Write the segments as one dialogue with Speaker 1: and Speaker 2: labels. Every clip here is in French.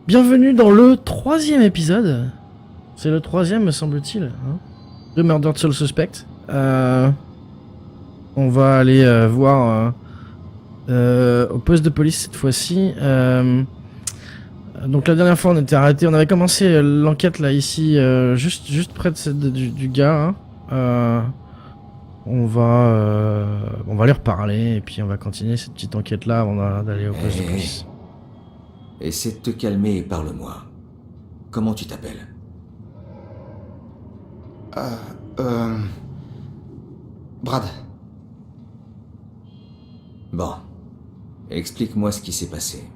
Speaker 1: Bienvenue dans le 3e épisode. C'est le 3e me semble-t-il, hein, de Murdered Soul Suspect. On va aller voir au poste de police cette fois-ci. Donc la dernière fois on était arrêté, on avait commencé l'enquête là ici, juste près de du gars. Hein. On va lui reparler et puis on va continuer cette petite enquête là avant d'aller au poste de police.
Speaker 2: Essaie de te calmer et parle-moi. Comment tu t'appelles?
Speaker 3: Brad.
Speaker 2: Bon. Explique-moi ce qui s'est passé.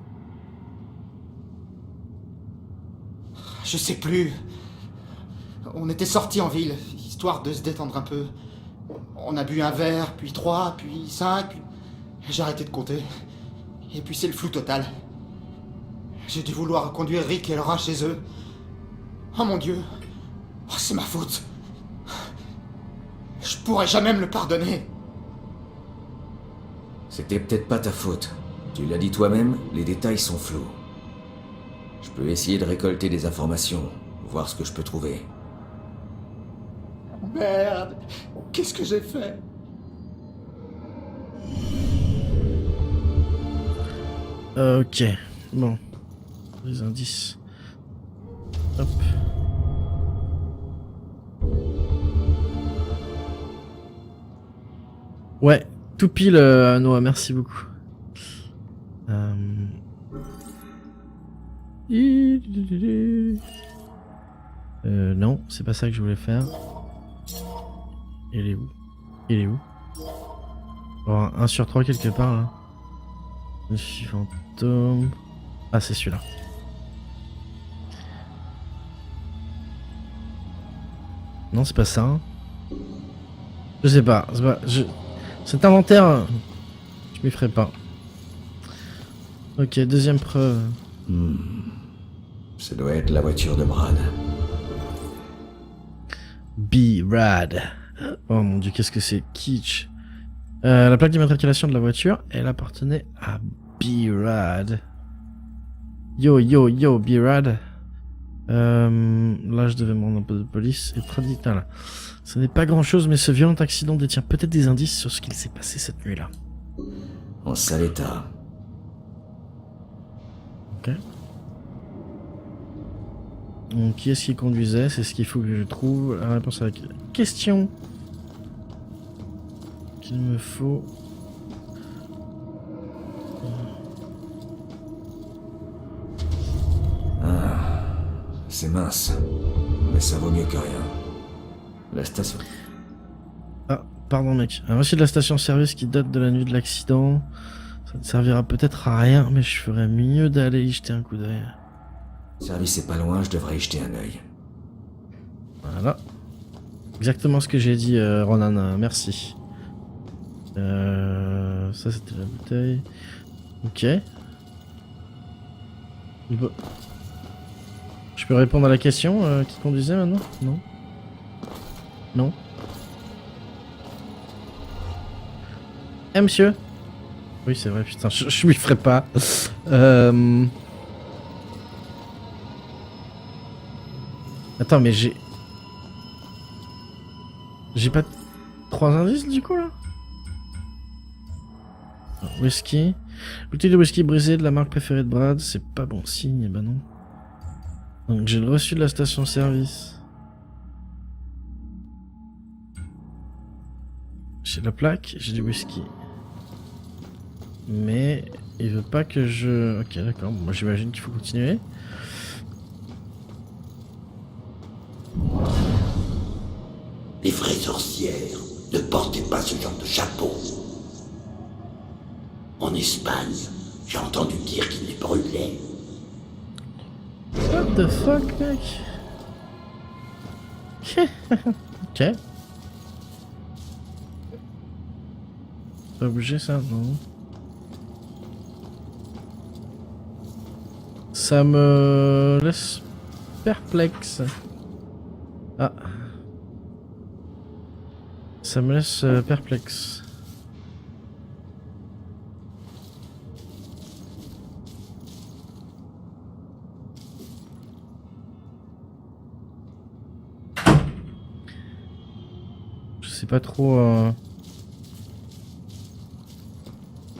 Speaker 3: Je sais plus. On était sortis en ville, histoire de se détendre un peu. On a bu un verre, puis 3, puis 5, puis... J'ai arrêté de compter. Et puis c'est le flou total. J'ai dû vouloir conduire Rick et Laura chez eux. Oh mon Dieu. Oh, c'est ma faute. Je pourrais jamais me le pardonner.
Speaker 2: C'était peut-être pas ta faute. Tu l'as dit toi-même, les détails sont flous. Je peux essayer de récolter des informations, voir ce que je peux trouver.
Speaker 3: Merde. Qu'est-ce que j'ai fait?
Speaker 1: Ok, bon. Les indices. Hop. Ouais, tout pile, Noah, merci beaucoup. Non, c'est pas ça que je voulais faire. Il est où? Il est où? Il va y avoir un 1 sur 3 quelque part là. Le fantôme. Ah, c'est celui-là. Non, c'est pas ça. Hein. Je sais pas. Cet inventaire, je m'y ferai pas. Ok, deuxième preuve.
Speaker 2: Ça doit être la voiture de Brad.
Speaker 1: B-Rad. Oh mon dieu, qu'est-ce que c'est kitsch. La plaque d'immatriculation de la voiture, elle appartenait à B-Rad. Yo, B-Rad. Là, je devais me rendre un peu de police. Et très vite, là. Ce n'est pas grand chose, mais ce violent accident détient peut-être des indices sur ce qu'il s'est passé cette nuit-là.
Speaker 2: En sale état.
Speaker 1: Ok. Donc, qui est-ce qui conduisait? C'est ce qu'il faut que je trouve. La réponse à la question qu'il me faut.
Speaker 2: C'est mince. Mais ça vaut mieux que rien. La station...
Speaker 1: Ah, pardon mec. Un reçu de la station-service qui date de la nuit de l'accident. Ça ne servira peut-être à rien, mais je ferais mieux d'aller y jeter un coup d'œil.
Speaker 2: Le service est pas loin, je devrais y jeter un œil.
Speaker 1: Voilà. Exactement ce que j'ai dit, Ronan. Merci. Ça c'était la bouteille. Ok. Je peux répondre à la question qui conduisait maintenant? Non. Non. Eh monsieur? Oui c'est vrai, putain, je m'y ferai pas. Attends mais j'ai pas 3 indices du coup là? Whisky. Bouteille de whisky brisée de la marque préférée de Brad, c'est pas bon signe, bah non. Donc j'ai le reçu de la station-service. J'ai la plaque, j'ai du whisky. Mais il veut pas que je... Ok d'accord, bon, moi j'imagine qu'il faut continuer.
Speaker 4: Les vraies sorcières ne portaient pas ce genre de chapeau. En Espagne, j'ai entendu dire qu'ils les brûlaient.
Speaker 1: What the fuck mec? Ok. Pas bouger ça? Non. Ça me laisse perplexe. Ah. Ça me laisse perplexe. sais pas trop...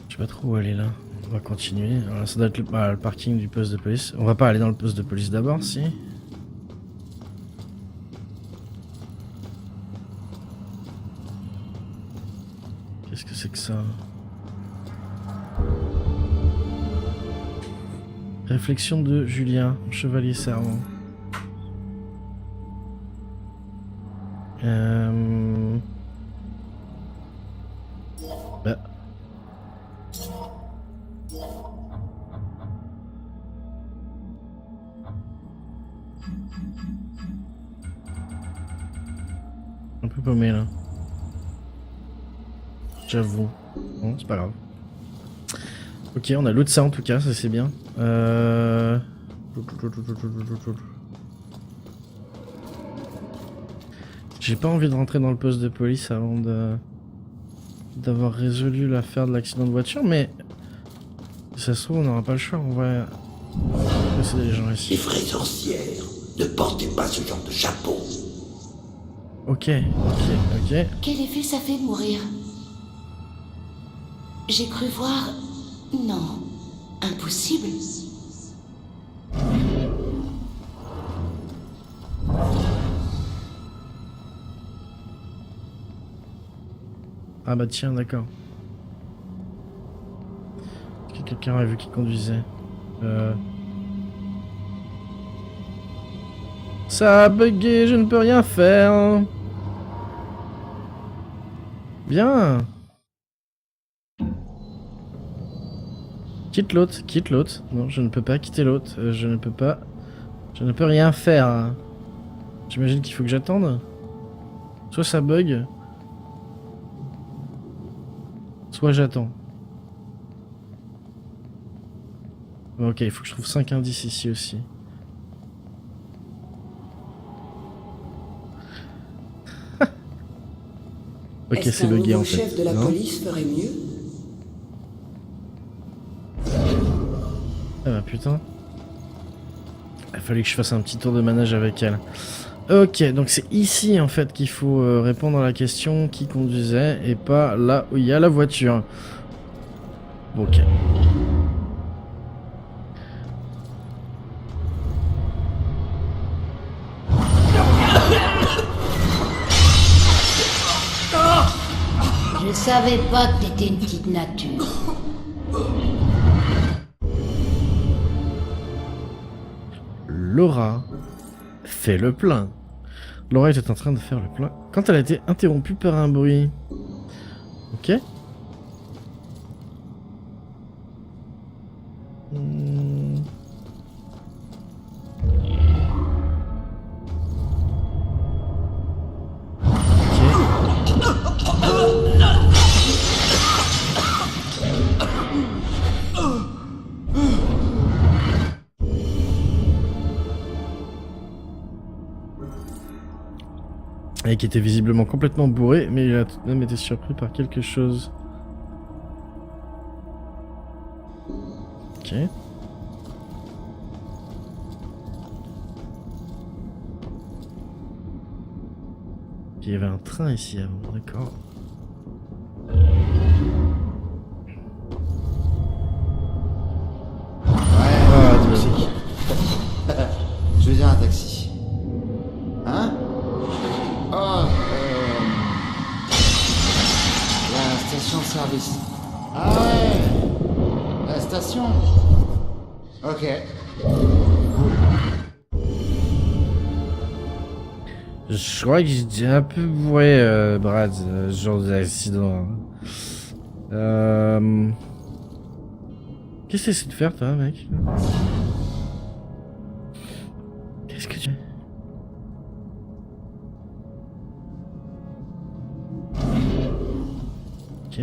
Speaker 1: Je sais pas trop où aller là. On va continuer. Alors, ça doit être le parking du poste de police. On va pas aller dans le poste de police d'abord, si. Qu'est-ce que c'est que ça? Réflexion de Julien, chevalier servant. Bah. Un peu paumé là. J'avoue. Bon, c'est pas grave. Ok, on a l'autre ça en tout cas, ça c'est bien. J'ai pas envie de rentrer dans le poste de police avant d'avoir résolu l'affaire de l'accident de voiture, mais si ça se trouve on n'aura pas le choix, on va posséder les gens
Speaker 4: Les
Speaker 1: ici.
Speaker 4: vraies sorcières ne portaient pas ce genre de chapeau.
Speaker 1: Ok, ok.
Speaker 5: Quel effet ça fait de mourir? J'ai cru voir... Non. Impossible.
Speaker 1: Ah bah tiens, d'accord. Est-ce que quelqu'un a vu qui conduisait? Ça a bugué, je ne peux rien faire. Bien. Quitte l'autre, quitte l'autre. Non, je ne peux pas quitter l'autre. Je ne peux pas. Je ne peux rien faire. J'imagine qu'il faut que j'attende. Soit ça bug. Soit j'attends. Ok, il faut que je trouve 5 indices ici aussi. Ok, c'est bugué en fait.
Speaker 6: Chef de la
Speaker 1: Non.
Speaker 6: police ferait mieux.
Speaker 1: Ah bah putain. Il a fallu que je fasse un petit tour de manège avec elle. Ok, donc c'est ici en fait qu'il faut répondre à la question qui conduisait et pas là où il y a la voiture. Ok.
Speaker 5: Je savais pas que t'étais une petite nature.
Speaker 1: Laura fait le plein. Laura était en train de faire le plein quand elle a été interrompue par un bruit. Ok. Et qui était visiblement complètement bourré, mais il a tout de même été surpris par quelque chose. Ok. Il y avait un train ici avant, d'accord.
Speaker 3: Ouais, taxi. Je veux dire un taxi. Hein? Oh, la station-service. Ah ouais, la station. Ok.
Speaker 1: Je crois que j'étais un peu bourré, Brad, ce genre d'accident. Qu'est-ce que t'essaies de faire, toi, mec? Qu'est-ce que tu... Ok.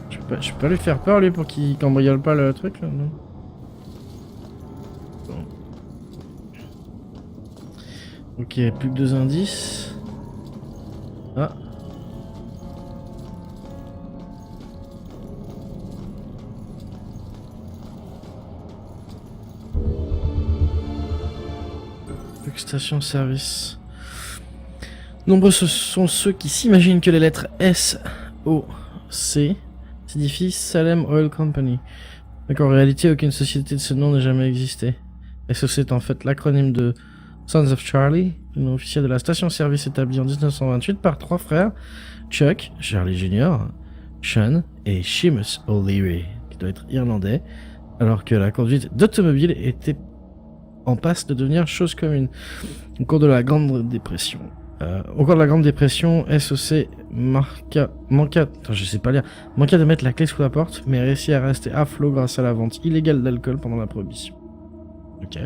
Speaker 1: Je peux pas lui faire peur, lui, pour qu'il cambriole pas le truc, là, non? Bon. Ok, plus que 2 indices. Ah. Plus que station-service. Nombreux sont ceux qui s'imaginent que les lettres S, O, C signifient Salem Oil Company. Mais qu'en réalité, aucune société de ce nom n'a jamais existé. SOC est en fait l'acronyme de Sons of Charlie, le nom officiel de la station-service établie en 1928 par 3 frères, Chuck, Charlie Jr., Sean et Seamus O'Leary, qui doit être irlandais, alors que la conduite d'automobile était en passe de devenir chose commune. Au cours de la Grande Dépression, SOC manqua de mettre la clé sous la porte, mais réussit à rester à flot grâce à la vente illégale d'alcool pendant la prohibition. Ok.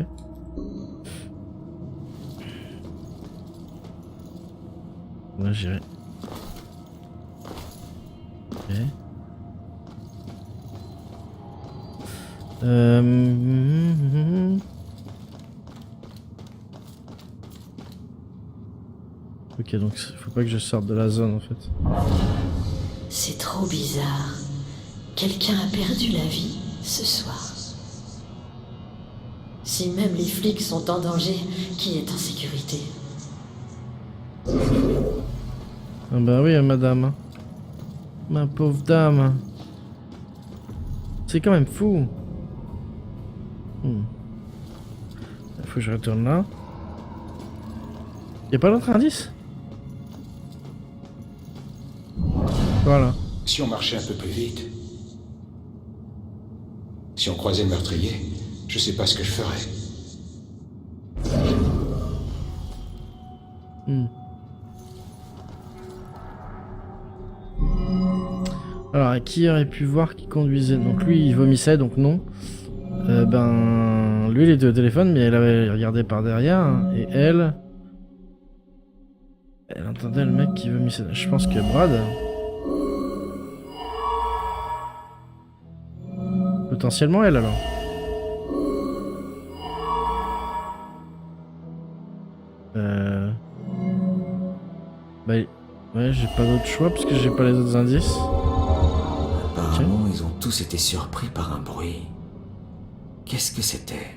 Speaker 1: Là, j'irai. Ok. Ok, donc faut pas que je sorte de la zone en fait.
Speaker 5: C'est trop bizarre. Quelqu'un a perdu la vie ce soir. Si même les flics sont en danger, qui est en sécurité?
Speaker 1: Ah bah oui, madame. Ma pauvre dame. C'est quand même fou. Faut que je retourne là. Y'a pas d'autre indice? Voilà.
Speaker 6: Si on marchait un peu plus vite, si on croisait le meurtrier, je sais pas ce que je ferais.
Speaker 1: Alors, qui aurait pu voir qui conduisait? Donc lui, il vomissait, donc non. Lui, il était au téléphone, mais elle avait regardé par derrière. Hein, et elle entendait le mec qui vomissait. Je pense que Brad... Potentiellement elle, alors. Ouais, j'ai pas d'autre choix parce que j'ai pas les autres indices.
Speaker 2: Apparemment, ils ont tous été surpris par un bruit. Qu'est-ce que c'était?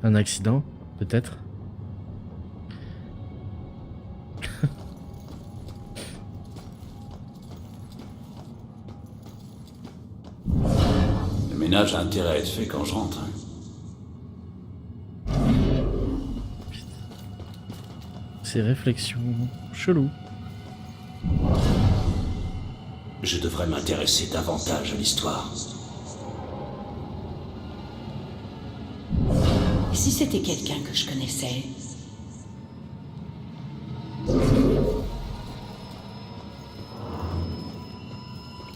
Speaker 1: Un accident, peut-être.
Speaker 4: Le ménage a intérêt à être fait quand je rentre.
Speaker 1: Ces réflexions cheloues.
Speaker 4: Je devrais m'intéresser davantage à l'histoire.
Speaker 5: Et si c'était quelqu'un que je connaissais?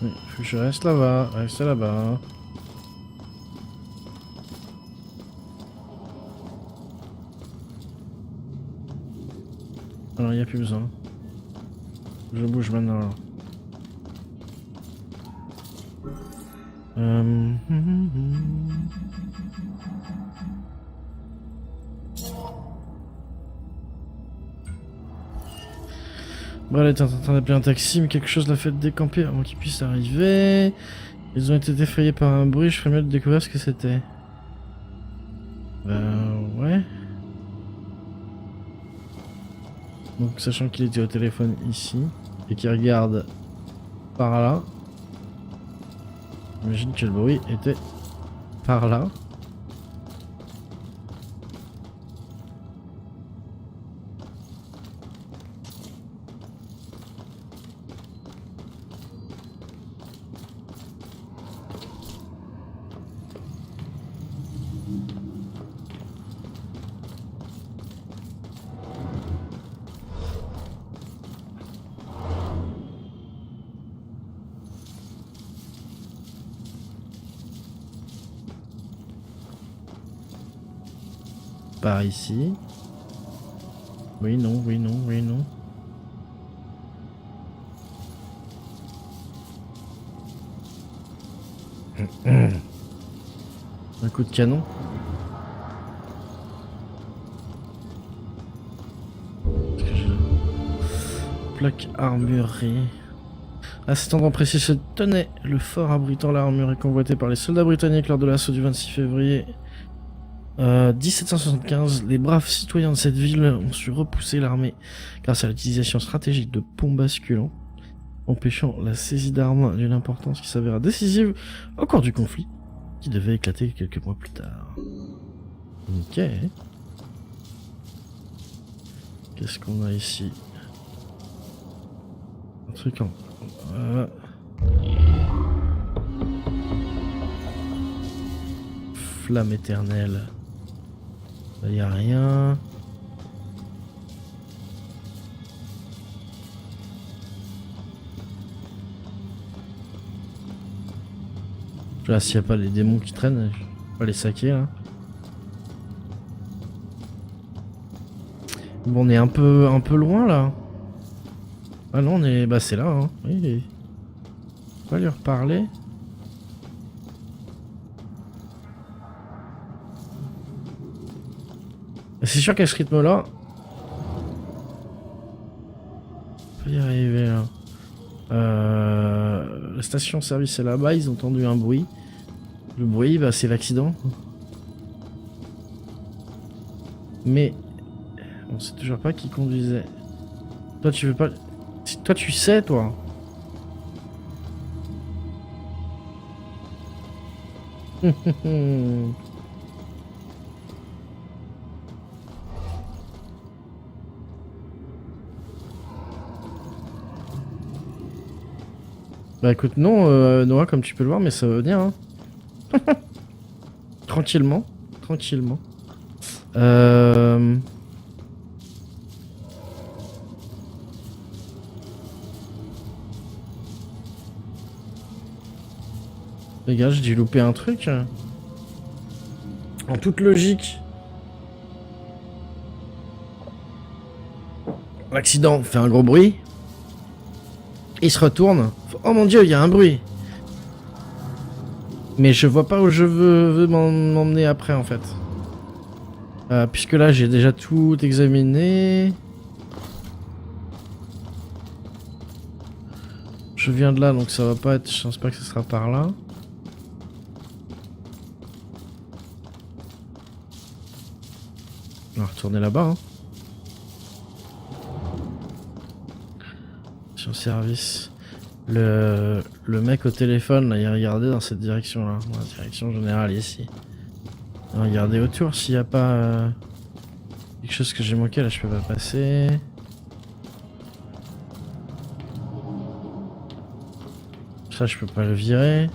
Speaker 1: Oui, faut que je reste là-bas, reste là-bas. Alors, il n'y a plus besoin. Je bouge maintenant. Alors. Bon, elle était en train d'appeler un taxi, mais quelque chose l'a fait décamper avant qu'il puisse arriver. Ils ont été effrayés par un bruit, je ferais mieux de découvrir ce que c'était. Ouais. Donc, sachant qu'il était au téléphone ici, et qu'il regarde par là, j'imagine que le bruit était par là. Par ici. Oui, non, oui, non, oui, non. Un coup de canon. Qu'est-ce que j'ai là? Plaque armurée. À cet endroit précis se tenait le fort abritant l'armure et convoité par les soldats britanniques lors de l'assaut du 26 février 1775, les braves citoyens de cette ville ont su repousser l'armée grâce à l'utilisation stratégique de ponts basculants, empêchant la saisie d'armes d'une importance qui s'avéra décisive au cours du conflit, qui devait éclater quelques mois plus tard. Ok. Qu'est-ce qu'on a ici? Un truc en... Flamme éternelle. Là, y a rien. Là, s'il n'y a pas les démons qui traînent, je vais pas les saquer là. Bon, on est un peu loin là. Ah non, on est... Bah c'est là, hein. Oui. On va lui reparler. C'est sûr qu'à ce rythme-là... On peut y arriver là. La station-service est là-bas, ils ont entendu un bruit. Le bruit, bah c'est l'accident. Mais... On sait toujours pas qui conduisait. Toi tu veux pas... Toi tu sais toi. Bah écoute non Noah, comme tu peux le voir, mais ça va venir hein. Tranquillement. Les gars, j'ai dû louper un truc. En toute logique. L'accident fait un gros bruit. Il se retourne. Oh mon dieu, il y a un bruit. Mais je vois pas où je veux m'emmener après en fait. Puisque là j'ai déjà tout examiné. Je viens de là donc ça va pas être... Je pense pas que ce sera par là. On va retourner là-bas hein. Sur service. Le mec au téléphone là, il regardait dans cette direction là, dans la direction générale ici. On va regarder autour s'il n'y a pas quelque chose que j'ai manqué là, je peux pas passer. Ça je peux pas le virer.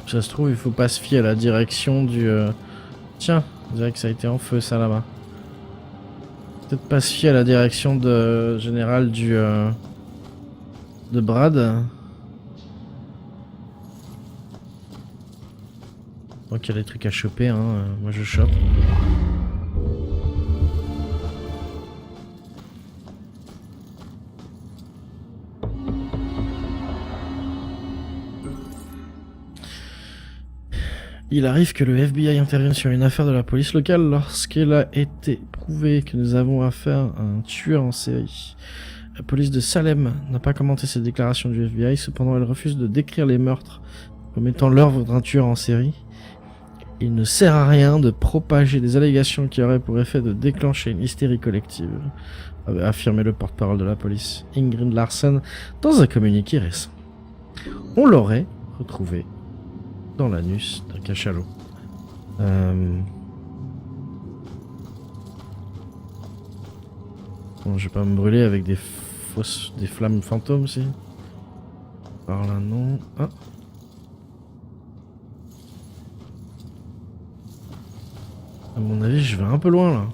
Speaker 1: Ça se trouve il faut pas se fier à la direction du... Tiens, on dirait que ça a été en feu ça là-bas. Peut-être pas se fier à la direction de générale du de Brad. Donc il y a des trucs à choper, hein. Moi je chope. Il arrive que le FBI intervienne sur une affaire de la police locale lorsqu'il a été prouvé que nous avons affaire à un tueur en série. La police de Salem n'a pas commenté cette déclaration du FBI, cependant elle refuse de décrire les meurtres comme étant l'œuvre d'un tueur en série. Il ne sert à rien de propager des allégations qui auraient pour effet de déclencher une hystérie collective, avait affirmé le porte-parole de la police, Ingrid Larsen, dans un communiqué récent. On l'aurait retrouvé dans l'anus d'un cachalot. Bon, je vais pas me brûler avec des flammes fantômes, si. Par là, non. Ah. À mon avis, je vais un peu loin, là.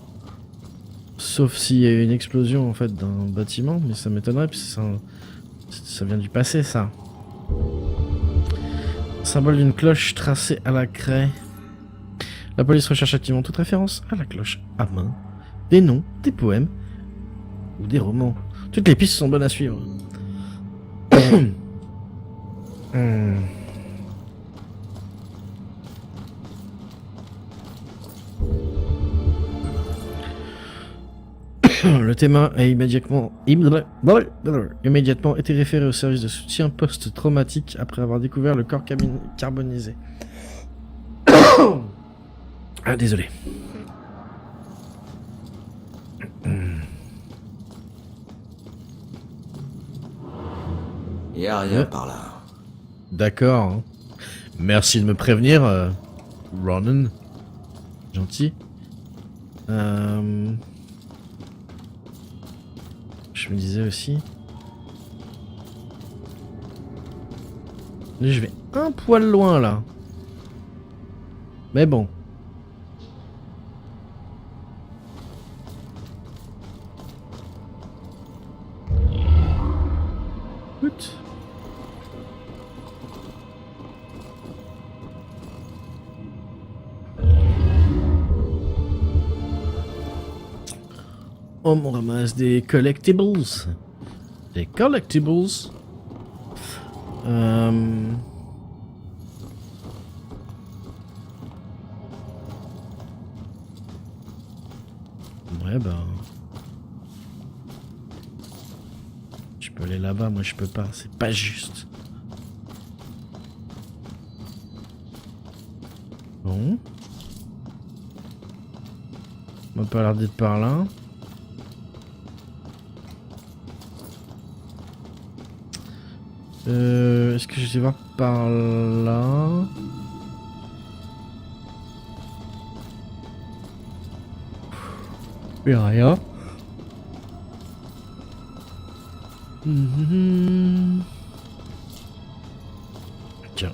Speaker 1: Sauf s'il y a eu une explosion, en fait, d'un bâtiment, mais ça m'étonnerait, puisque ça vient du passé, ça. Symbole d'une cloche tracée à la craie. La police recherche activement toute référence à la cloche à main, des noms, des poèmes ou des romans. Toutes les pistes sont bonnes à suivre. Le témoin a immédiatement été référé au service de soutien post-traumatique après avoir découvert le corps carbonisé. Ah, désolé.
Speaker 2: Y a rien par là.
Speaker 1: D'accord. Hein. Merci de me prévenir, Ronan. Gentil. Je me disais aussi... Je vais un poil loin, là. Mais bon. Écoute. On ramasse des collectibles. Des collectibles. Ouais bah... Je peux aller là-bas, moi je peux pas, c'est pas juste. Bon. On va pas l'air d'être par là. Est-ce que je vais voir par là? Y'a rien. Tiens.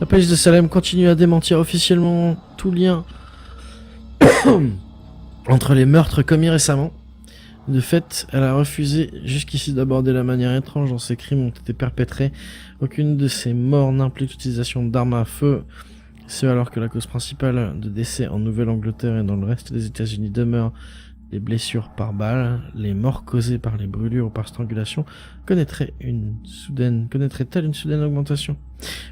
Speaker 1: La police de Salem continue à démentir officiellement tout lien entre les meurtres commis récemment. De fait, elle a refusé jusqu'ici d'aborder la manière étrange dont ces crimes ont été perpétrés. Aucune de ces morts n'implique l'utilisation d'armes à feu. Ce alors que la cause principale de décès en Nouvelle-Angleterre et dans le reste des États-Unis demeure les blessures par balle, les morts causées par les brûlures ou par strangulation connaîtraient-elles une soudaine augmentation?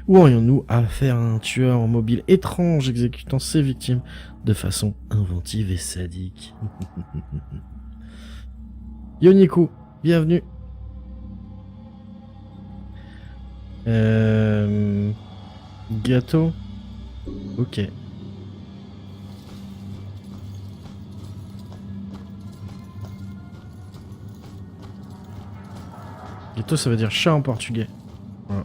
Speaker 1: Ou aurions-nous affaire à un tueur en mobile étrange exécutant ses victimes de façon inventive et sadique? Yoniku, bienvenue. Gâteau. Ok. Gâteau, ça veut dire chat en portugais. Voilà.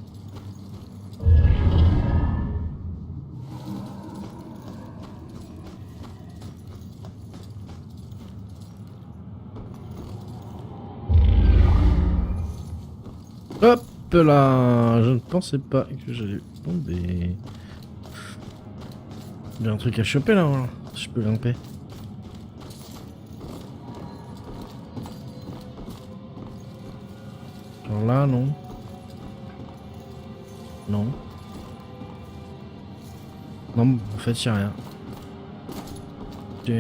Speaker 1: Hop là, je ne pensais pas que j'allais tomber. Il y a un truc à choper là, voilà. Je peux grimper. Genre là, non. Non. Non, en fait, il n'y a rien. Ok.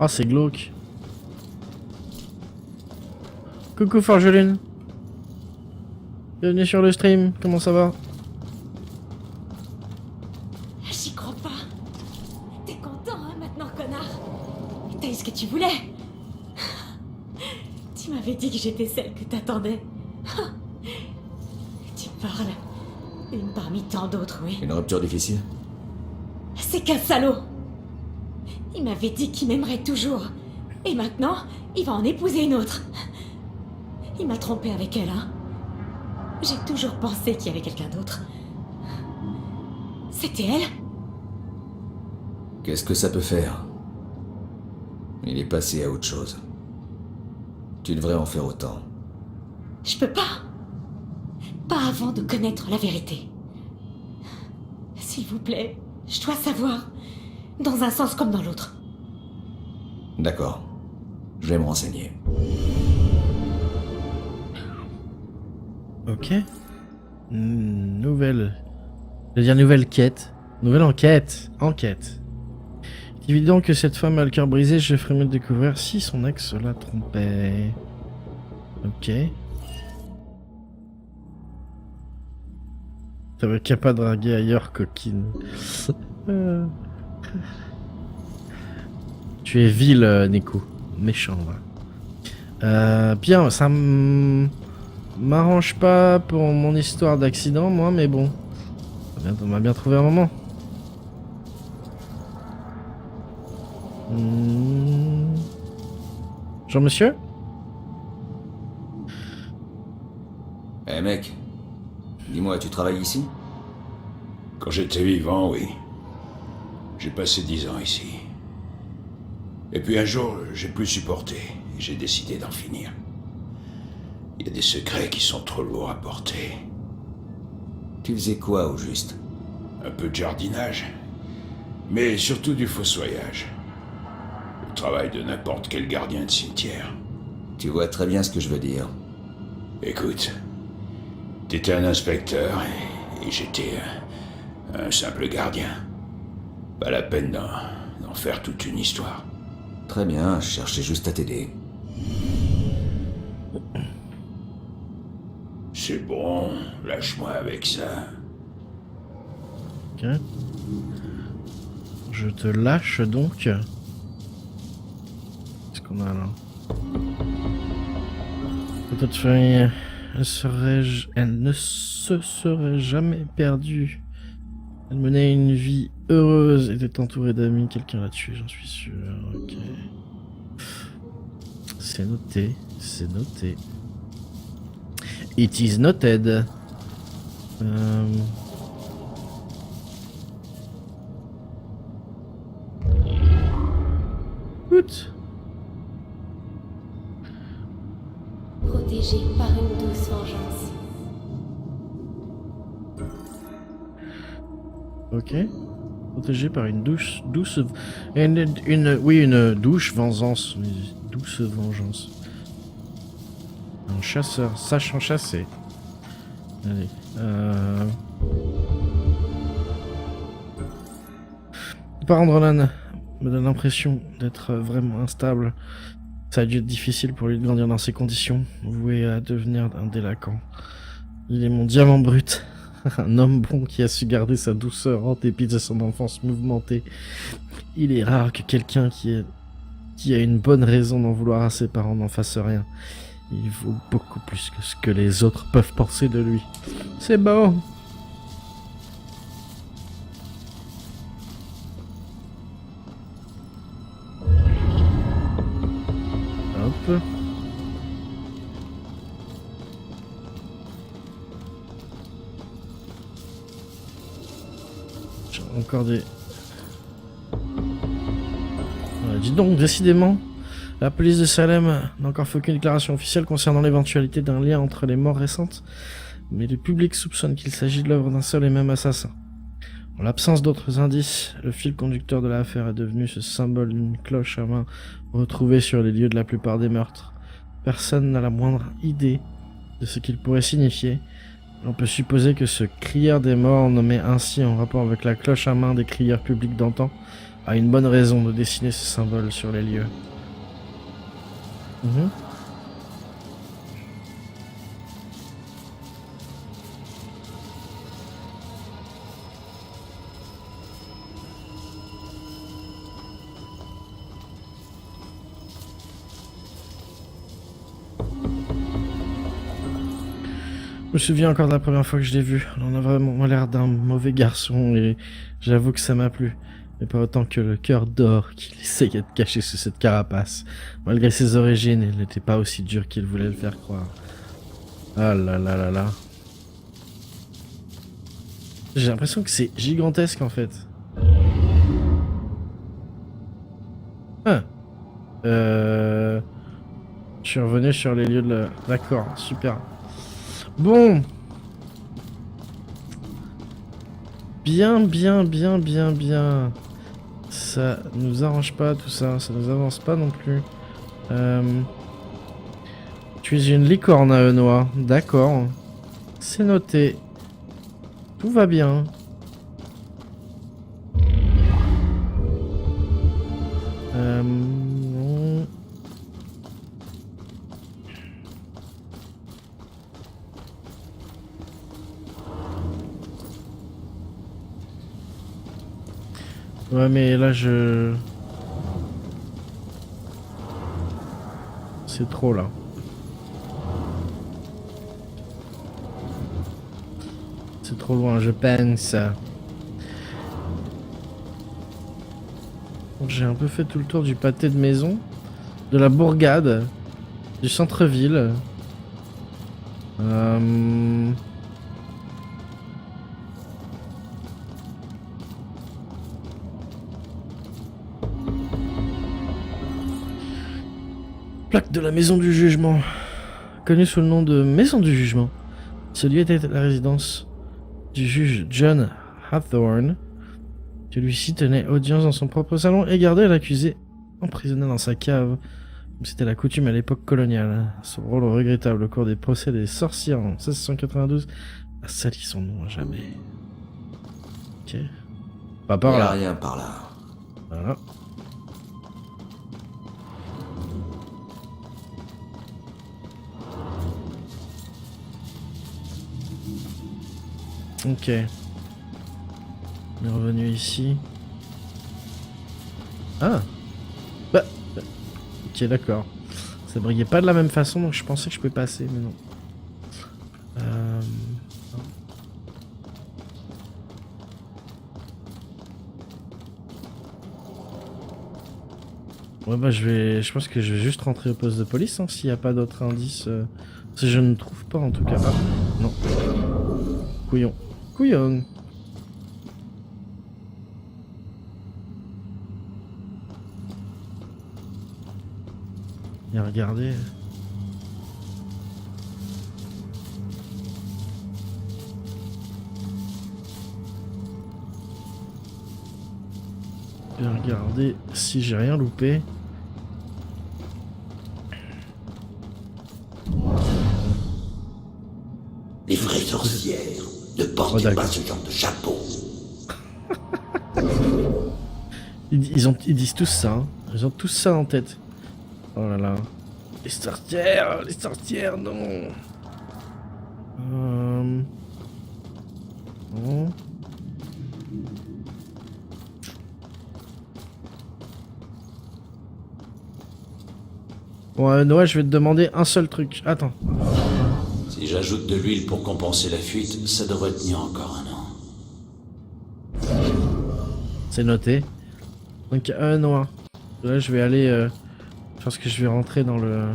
Speaker 1: Ah, c'est glauque. Coucou Forgeline. Bienvenue sur le stream, comment ça va?
Speaker 5: J'y crois pas. T'es content, hein, maintenant, connard? T'as eu ce que tu voulais. Tu m'avais dit que j'étais celle que t'attendais. Tu parles. Une parmi tant d'autres, oui.
Speaker 2: Une rupture difficile?
Speaker 5: C'est qu'un salaud. Il m'avait dit qu'il m'aimerait toujours. Et maintenant, il va en épouser une autre. Il m'a trompé avec elle, hein. J'ai toujours pensé qu'il y avait quelqu'un d'autre. C'était elle?
Speaker 2: Qu'est-ce que ça peut faire? Il est passé à autre chose. Tu devrais en faire autant.
Speaker 5: Je peux pas. Pas avant de connaître la vérité. S'il vous plaît, je dois savoir. Dans un sens comme dans l'autre.
Speaker 2: D'accord. Je vais me renseigner.
Speaker 1: Ok. Nouvelle. Je veux dire nouvelle quête. Nouvelle enquête. Enquête. Il est évident que cette femme a le cœur brisé, je ferais mieux de découvrir si son ex la trompait. Ok. T'avais qu'à pas draguer ailleurs, coquine. Tu es vil, Neko. Méchant, va. Bien, ça m'arrange pas pour mon histoire d'accident, moi, mais bon. On m'a bien trouvé un moment. Jean-monsieur?
Speaker 2: Eh mec, dis-moi, tu travailles ici?
Speaker 6: Quand j'étais vivant, oui. J'ai passé 10 ans ici. Et puis un jour, j'ai plus supporté et j'ai décidé d'en finir. Il y a des secrets qui sont trop lourds à porter.
Speaker 2: Tu faisais quoi au juste?
Speaker 6: Un peu de jardinage, mais surtout du fossoyage. Le travail de n'importe quel gardien de cimetière.
Speaker 2: Tu vois très bien ce que je veux dire.
Speaker 6: Écoute, t'étais un inspecteur et j'étais un simple gardien. Pas la peine d'en faire toute une histoire.
Speaker 2: Très bien, je cherchais juste à t'aider.
Speaker 6: C'est bon, lâche-moi avec ça.
Speaker 1: Ok. Je te lâche donc. Qu'est-ce qu'on a là? Cette feuille, elle ne se serait jamais perdue. Elle menait une vie heureuse, était entourée d'amis. Quelqu'un l'a tuée, j'en suis sûr. Ok. C'est noté, c'est noté. It is noted. Good.
Speaker 5: Protégé par une douce vengeance.
Speaker 1: Ok. Protégé par une douce une douce vengeance. Douce vengeance. Un chasseur, sachant chasser. Allez. Le parent de Ronan me donne l'impression d'être vraiment instable. Ça a dû être difficile pour lui de grandir dans ces conditions, voué à devenir un délinquant. Il est mon diamant brut. Un homme bon qui a su garder sa douceur en dépit de son enfance mouvementée. Il est rare que quelqu'un qui a une bonne raison d'en vouloir à ses parents n'en fasse rien. Il vaut beaucoup plus que ce que les autres peuvent penser de lui. C'est beau. Hop. J'ai encore des... Voilà, dis donc, décidément, la police de Salem n'a encore fait aucune déclaration officielle concernant l'éventualité d'un lien entre les morts récentes, mais le public soupçonne qu'il s'agit de l'œuvre d'un seul et même assassin. En l'absence d'autres indices, le fil conducteur de l'affaire est devenu ce symbole d'une cloche à main retrouvée sur les lieux de la plupart des meurtres. Personne n'a la moindre idée de ce qu'il pourrait signifier. On peut supposer que ce crieur des morts, nommé ainsi en rapport avec la cloche à main des crieurs publics d'antan, a une bonne raison de dessiner ce symbole sur les lieux. Je me souviens encore de la première fois que je l'ai vu. On a vraiment l'air d'un mauvais garçon et j'avoue que ça m'a plu. Mais pas autant que le cœur d'or qu'il essayait de cacher sous cette carapace. Malgré ses origines, il n'était pas aussi dur qu'il voulait le faire croire. Ah là là là là. J'ai l'impression que c'est gigantesque en fait. Ah. Je suis revenu sur les lieux de la... D'accord, super. Bon. Bien. Ça nous arrange pas tout ça, ça nous avance pas non plus. Tu es une licorne à noix, d'accord. C'est noté. Tout va bien. Ouais, mais là, c'est trop, là. C'est trop loin, je pense. J'ai un peu fait tout le tour du pâté de maison, de la bourgade, du centre-ville. Plaque de la maison du jugement, connue sous le nom de maison du jugement. Ce lieu était la résidence du juge John Hathorne. Celui-ci tenait audience dans son propre salon et gardait l'accusé emprisonné dans sa cave, comme c'était la coutume à l'époque coloniale. Son rôle regrettable au cours des procès des sorcières en 1692 a sali son nom à jamais. Ok. Pas par
Speaker 2: Y a
Speaker 1: là.
Speaker 2: rien par là.
Speaker 1: Voilà. Ok. On est revenu ici. Ah. Bah. Ok, d'accord. Ça brillait pas de la même façon, donc je pensais que je pouvais passer, mais non. Ouais, bah je pense que je vais juste rentrer au poste de police, hein, s'il n'y a pas d'autres indices. Si je ne trouve pas en tout cas. Ah, non. Couillon. Couillon. Et regardez. Et regardez si j'ai rien loupé.
Speaker 4: Les vraies sorcières ne portent
Speaker 1: d'accord.
Speaker 4: pas ce genre de chapeau.
Speaker 1: Ils disent tous ça. Hein. Ils ont tous ça en tête. Oh là là. Les sorcières, non. Non. Ouais, Noah, je vais te demander un seul truc. Attends.
Speaker 6: Si j'ajoute de l'huile pour compenser la fuite, ça devrait tenir encore un an.
Speaker 1: C'est noté. Donc, Noah. Là, je vais aller... je pense que je vais rentrer dans le...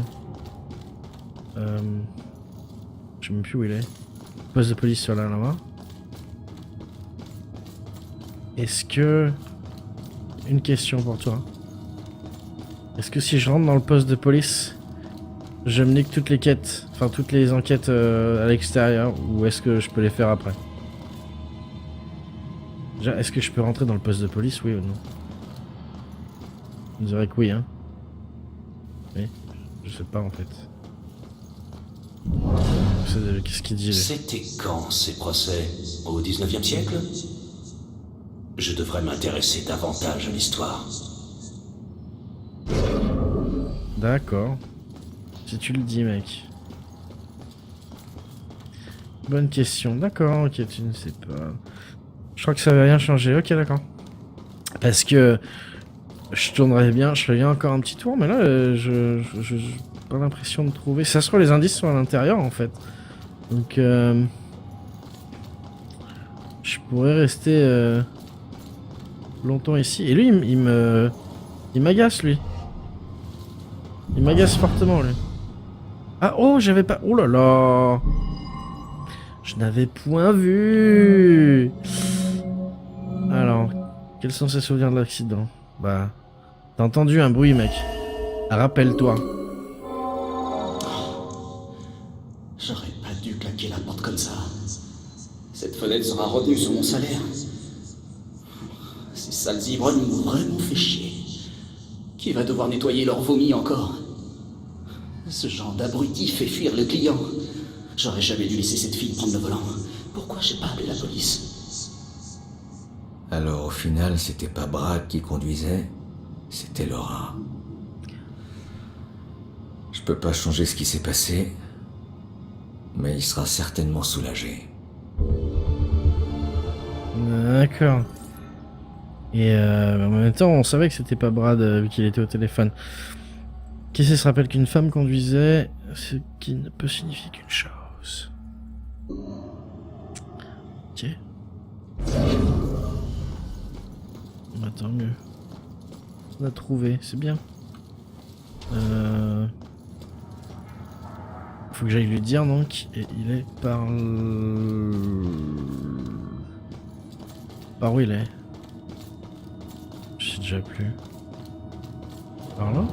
Speaker 1: je sais même plus où il est. Poste de police sur là-bas. Est-ce que... Une question pour toi. Est-ce que si je rentre dans le poste de police, je me nique toutes les quêtes, enfin toutes les enquêtes à l'extérieur, ou est-ce que je peux les faire après? Déjà, est-ce que je peux rentrer dans le poste de police, oui ou non? On dirait que oui, hein. Oui, je sais pas en fait. Qu'est-ce qu'il dit là?
Speaker 6: C'était quand ces procès? Au 19e siècle? Je devrais m'intéresser davantage à l'histoire.
Speaker 1: D'accord. Si tu le dis, mec. Bonne question. D'accord, ok, tu ne sais pas. Je crois que ça va rien changer. Ok, d'accord. Parce que je tournerais bien, je ferais bien encore un petit tour, mais là, j'ai pas l'impression de trouver. Ça se trouve, les indices sont à l'intérieur, en fait. Donc, je pourrais rester longtemps ici. Et lui, il m'agace, lui. Il m'agace fortement, lui. Ah, oh, j'avais pas... Oh là là. Je n'avais point vu. Alors, quels sont ses souvenirs de l'accident? Bah, t'as entendu un bruit, mec. Rappelle-toi.
Speaker 7: J'aurais pas dû claquer la porte comme ça. Cette fenêtre sera retenue sur mon salaire. Ces sales ivrognes m'ont vraiment fait chier. Qui va devoir nettoyer leur vomi encore? Ce genre d'abruti fait fuir le client. J'aurais jamais dû laisser cette fille prendre le volant. Pourquoi j'ai pas appelé la police?
Speaker 2: Alors au final, c'était pas Bragg qui conduisait, c'était Laura. Je peux pas changer ce qui s'est passé, mais il sera certainement soulagé.
Speaker 1: D'accord. Et en même temps, on savait que c'était pas Brad vu qu'il était au téléphone. Casey se rappelle qu'une femme conduisait, ce qui ne peut signifier qu'une chose. Ok. Bah, tant mieux. On a trouvé, c'est bien. Faut que j'aille lui dire donc. Et il est par... Par où il est? Je sais déjà plus. Par là?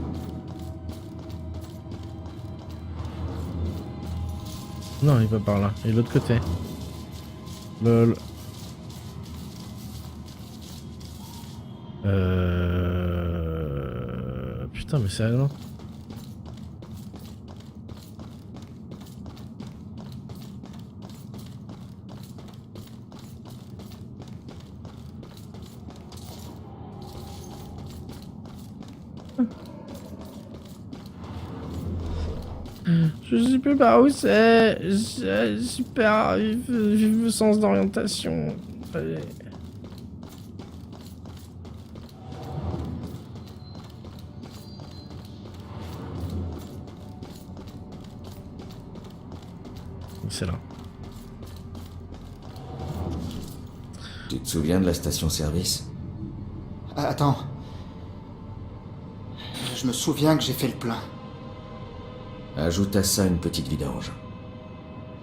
Speaker 1: Non, il est pas par là. Il est de l'autre côté. Lol. Putain, mais c'est non. Je sais plus par où c'est. J'ai super vive sens d'orientation. Allez. C'est là.
Speaker 2: Tu te souviens de la station-service?
Speaker 3: Attends. Je me souviens que j'ai fait le plein.
Speaker 2: Ajoute à ça une petite vidange.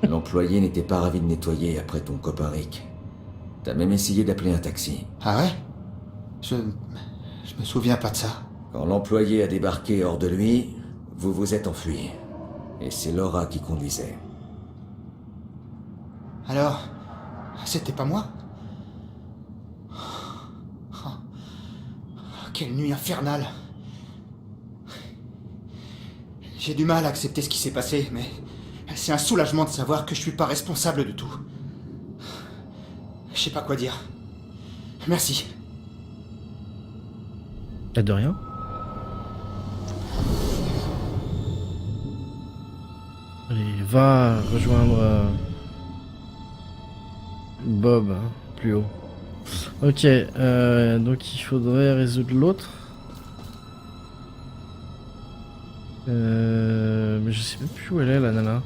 Speaker 2: L'employé n'était pas ravi de nettoyer après ton copain Rick. T'as même essayé d'appeler un taxi.
Speaker 3: Ah ouais? Je me souviens pas de ça.
Speaker 2: Quand l'employé a débarqué hors de lui, vous vous êtes enfui. Et c'est Laura qui conduisait.
Speaker 3: Alors, c'était pas moi? Oh, quelle nuit infernale. J'ai du mal à accepter ce qui s'est passé, mais c'est un soulagement de savoir que je suis pas responsable de tout. Je sais pas quoi dire. Merci.
Speaker 1: De rien. Allez, va rejoindre Bob, hein, plus haut. Ok, donc il faudrait résoudre l'autre. Mais je sais même plus où elle est, la nana.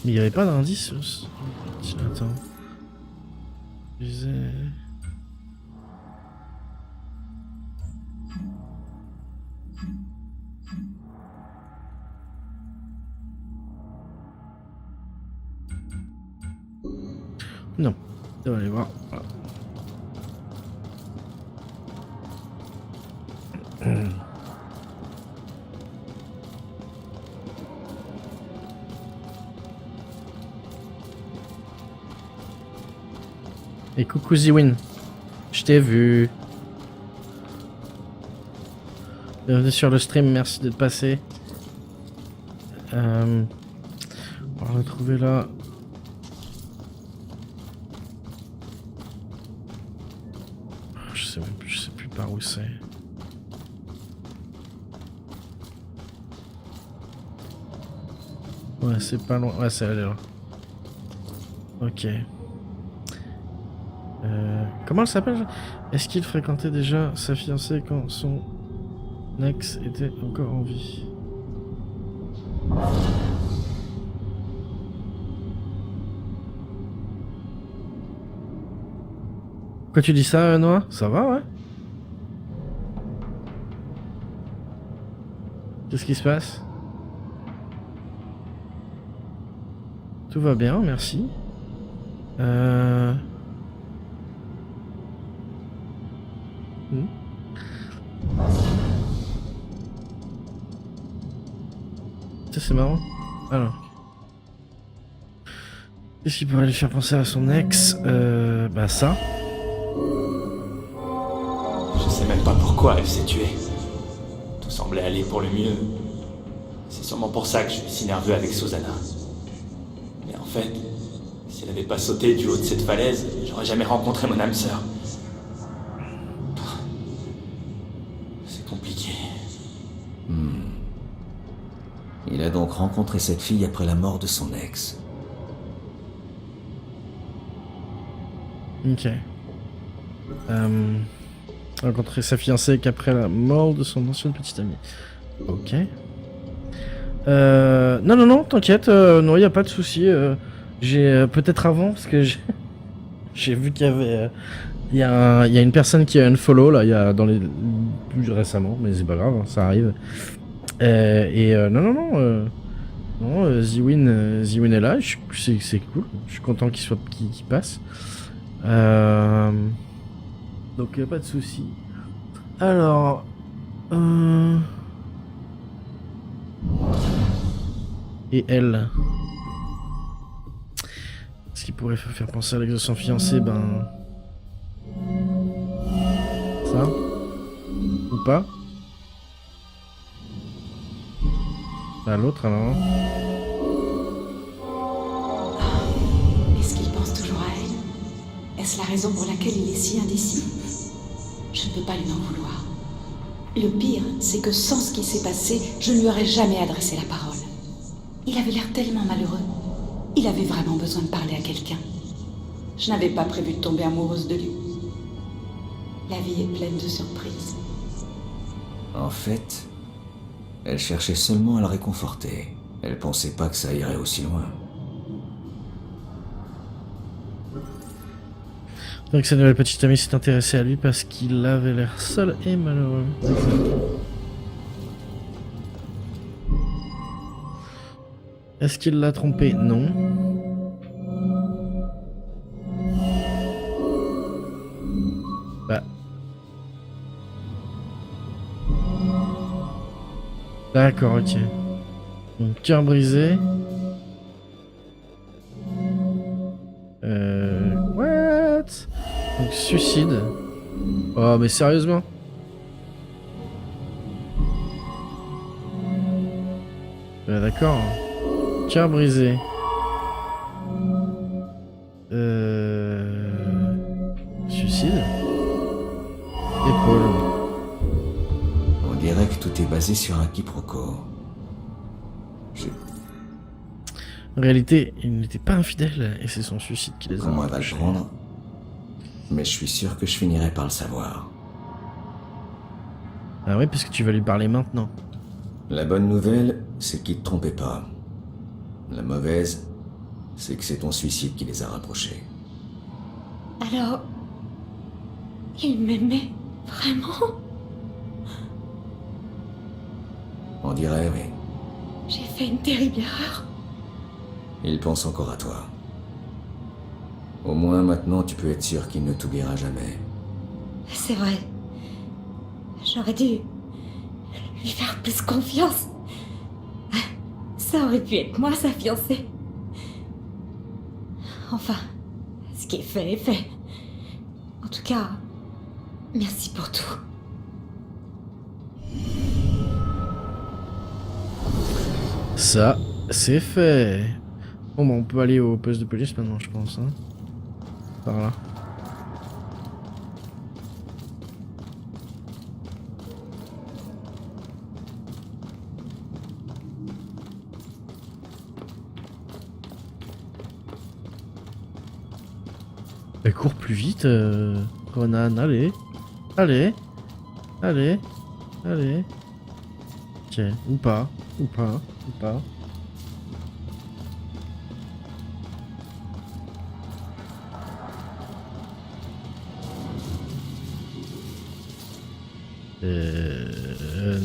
Speaker 1: Mais il n'y avait pas d'indice. Attends. Je disais... Non, on va aller voir. Voilà. Et coucou Ziwin, je t'ai vu. Bienvenue sur le stream, merci d'être passé. On va retrouver là. Je sais plus par où c'est. Ouais, c'est pas loin. Ouais, c'est elle est là. Ok. Comment elle s'appelle? Est-ce qu'il fréquentait déjà sa fiancée quand son ex était encore en vie? Pourquoi tu dis ça, Noah? Ça va, ouais? Qu'est-ce qui se passe? Tout va bien, merci. Ça c'est marrant. Alors. Qu'est-ce qui pourrait lui faire penser à son ex? Bah ça.
Speaker 8: Je sais même pas pourquoi elle s'est tuée. Tout semblait aller pour le mieux. C'est sûrement pour ça que je suis si nerveux avec Susanna. Mais en fait, si elle avait pas sauté du haut de cette falaise, j'aurais jamais rencontré mon âme sœur. C'est compliqué.
Speaker 2: Il a donc rencontré cette fille après la mort de son ex.
Speaker 1: Ok. Rencontrer sa fiancée qu'après la mort de son ancienne petite amie. Ok. Non, t'inquiète, non, y a pas de souci. J'ai peut-être avant, parce que j'ai vu qu'il y avait... Il y a une personne qui a unfollow là, il y a dans les plus récemment, mais c'est pas grave, hein, ça arrive. Non, Ziwin est là, c'est cool, je suis content qu'il passe. Donc y a pas de souci. Alors, et elle, ce qui pourrait faire penser à l'ex de son fiancé, ben. Ça ou pas? Bah l'autre alors.
Speaker 5: Est-ce qu'il pense toujours à elle? Est-ce la raison pour laquelle il est si indécis? Je ne peux pas lui en vouloir. Le pire, c'est que sans ce qui s'est passé, je ne lui aurais jamais adressé la parole. Il avait l'air tellement malheureux. Il avait vraiment besoin de parler à quelqu'un. Je n'avais pas prévu de tomber amoureuse de lui. La vie est pleine de surprises.
Speaker 2: En fait, elle cherchait seulement à le réconforter. Elle pensait pas que ça irait aussi loin.
Speaker 1: Donc sa nouvelle petite amie s'est intéressée à lui parce qu'il avait l'air seul et malheureux. Est-ce qu'il l'a trompé? Non. Bah. D'accord, ok. Donc cœur brisé. What? Donc suicide. Oh mais sérieusement? D'accord. Cœur brisé. Suicide. Épaule.
Speaker 2: On dirait que tout est basé sur un quiproquo.
Speaker 1: En réalité, il n'était pas infidèle et c'est son suicide qui les a
Speaker 2: Comment elle va le
Speaker 1: rapprochés.
Speaker 2: prendre? Mais je suis sûr que je finirai par le savoir.
Speaker 1: Ah oui, parce que tu vas lui parler maintenant.
Speaker 2: La bonne nouvelle, c'est qu'il te trompait pas. La mauvaise, c'est que c'est ton suicide qui les a rapprochés.
Speaker 5: Alors... il m'aimait vraiment?
Speaker 2: On dirait, oui.
Speaker 5: J'ai fait une terrible erreur.
Speaker 2: Il pense encore à toi. Au moins maintenant, tu peux être sûr qu'il ne t'oubliera jamais.
Speaker 5: C'est vrai. J'aurais dû lui faire plus confiance. Ça aurait pu être moi, sa fiancée. Enfin, ce qui est fait est fait. En tout cas, merci pour tout.
Speaker 1: Ça, c'est fait. Bon, bah, on peut aller au poste de police maintenant, je pense. Hein. Par là. Elle court plus vite, Ronan, allez. Allez. Allez. Allez. Ok, ou pas. Ou pas. Ou pas.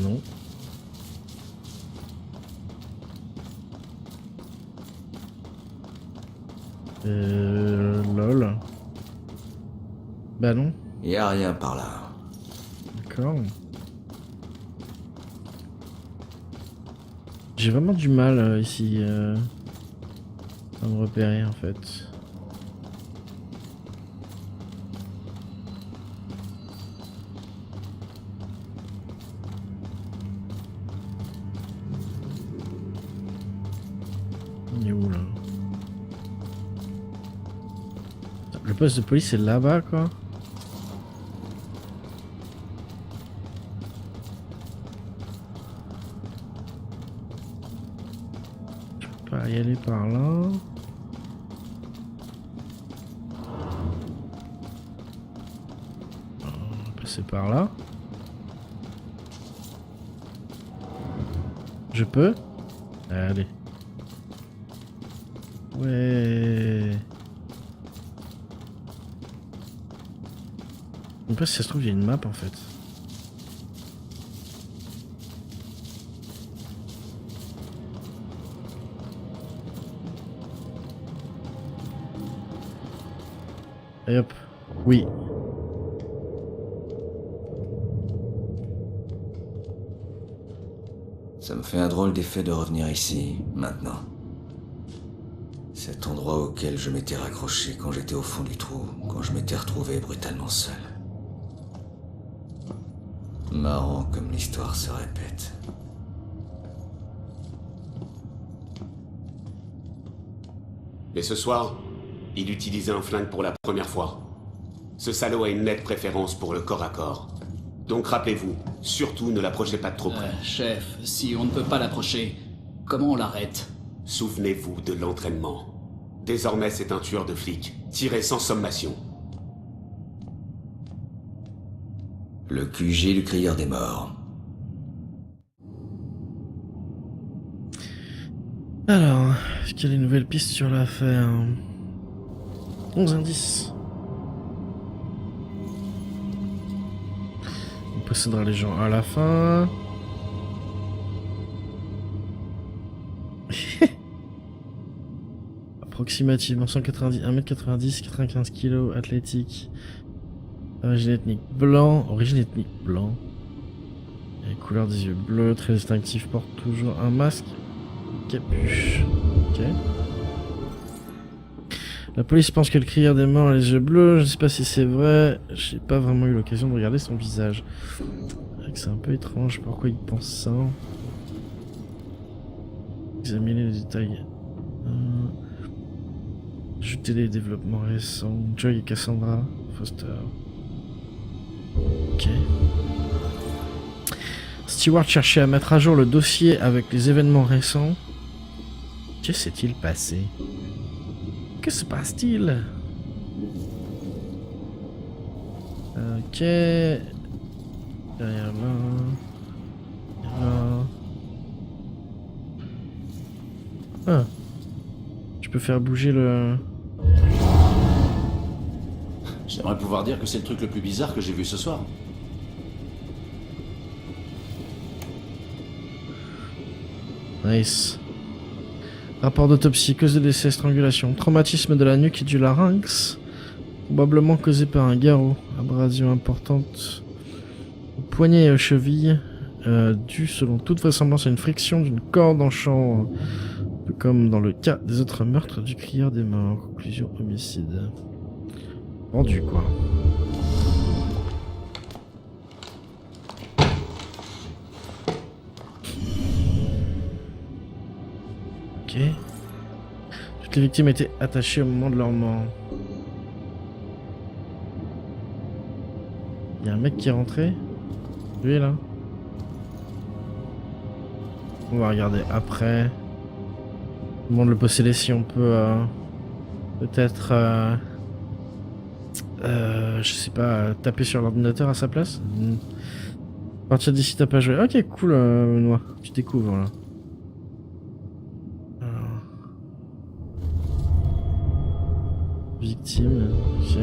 Speaker 1: Non. Lol. Bah non.
Speaker 2: Y a rien par là.
Speaker 1: D'accord. J'ai vraiment du mal ici à me repérer en fait. Il est où là? Le poste de police est là-bas quoi. y aller par là. On va passer par là. Je peux? Allez. Ouais. Je sais pas si ça se trouve, il y a une map en fait. Et hop. Oui.
Speaker 2: Ça me fait un drôle d'effet de revenir ici, maintenant. Cet endroit auquel je m'étais raccroché quand j'étais au fond du trou, quand je m'étais retrouvé brutalement seul. Marrant comme l'histoire se répète.
Speaker 9: Mais ce soir, il utilisait un flingue pour la première fois. Ce salaud a une nette préférence pour le corps à corps. Donc rappelez-vous, surtout ne l'approchez pas de trop près.
Speaker 7: Chef, si on ne peut pas l'approcher, comment on l'arrête?
Speaker 9: Souvenez-vous de l'entraînement. Désormais, c'est un tueur de flics, tiré sans sommation.
Speaker 2: Le QG du crieur des morts.
Speaker 1: Alors, est-ce qu'il y a des nouvelles pistes sur l'affaire? 11 indices. On possédera les gens à la fin. Approximativement 190, 1m90, 95 kg, athlétique. Origine ethnique blanc. Et couleur des yeux bleus, très distinctif, porte toujours un masque. Capuche. Ok. La police pense que le crieur des morts a les yeux bleus. Je ne sais pas si c'est vrai. J'ai pas vraiment eu l'occasion de regarder son visage. C'est un peu étrange. Pourquoi il pense ça? Examiner les détails. Ajouter les développements récents. Joy et Cassandra Foster. Ok. Stewart cherchait à mettre à jour le dossier avec les événements récents. Que s'est-il passé? Que se passe-t-il? Ok. Derrière là. Là. Ah. Je peux faire bouger le...
Speaker 10: J'aimerais pouvoir dire que c'est le truc le plus bizarre que j'ai vu ce soir.
Speaker 1: Nice. Rapport d'autopsie, cause de décès, strangulation, traumatisme de la nuque et du larynx, probablement causé par un garrot, abrasion importante au poignet et aux chevilles, due selon toute vraisemblance à une friction d'une corde en champ, un peu comme dans le cas des autres meurtres du crieur des morts. Conclusion, homicide. Rendu quoi. Ok. Toutes les victimes étaient attachées au moment de leur mort. Il y a un mec qui est rentré. Lui là. On va regarder après. On demande le posséder si on peut peut-être je sais pas, taper sur l'ordinateur à sa place. À partir d'ici t'as pas joué. Ok cool Noah. Tu découvres là. Victimes, ok.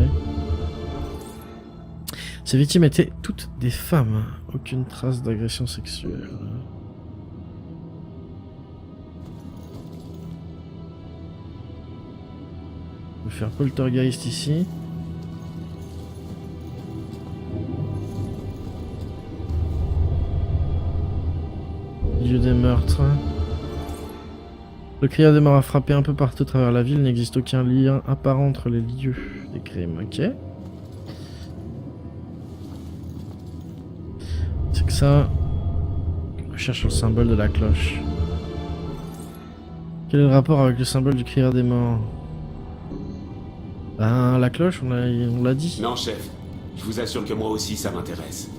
Speaker 1: Ces victimes étaient toutes des femmes. Aucune trace d'agression sexuelle. On va faire poltergeist ici. Lieu des meurtres. Le crieur des morts a frappé un peu partout à travers la ville. Il n'existe aucun lien apparent entre les lieux des crimes. Ok. C'est que ça. Recherche sur le symbole de la cloche. Quel est le rapport avec le symbole du crieur des morts? Ben, la cloche, on l'a dit.
Speaker 9: Non, chef. Je vous assure que moi aussi, ça m'intéresse.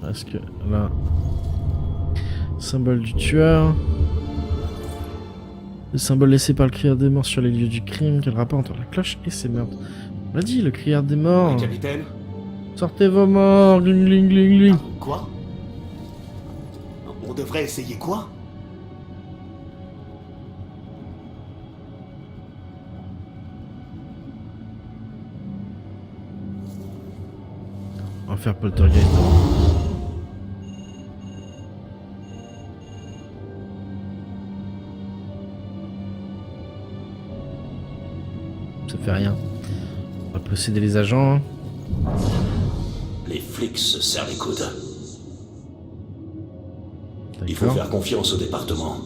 Speaker 1: Est-ce que là... Symbole du tueur. Le symbole laissé par le crieur des morts sur les lieux du crime. Quel rapport entre la cloche et ses meurtres? On l'a dit, le crieur des morts.
Speaker 9: Oui, capitaine.
Speaker 1: Sortez vos morts, gling gling gling gling.
Speaker 9: Quoi? On devrait essayer quoi?
Speaker 1: On va faire poltergeist. Ça fait rien. On va posséder les agents.
Speaker 10: Les flics se serrent les coudes. Il faut
Speaker 1: D'accord.
Speaker 10: faire confiance au département.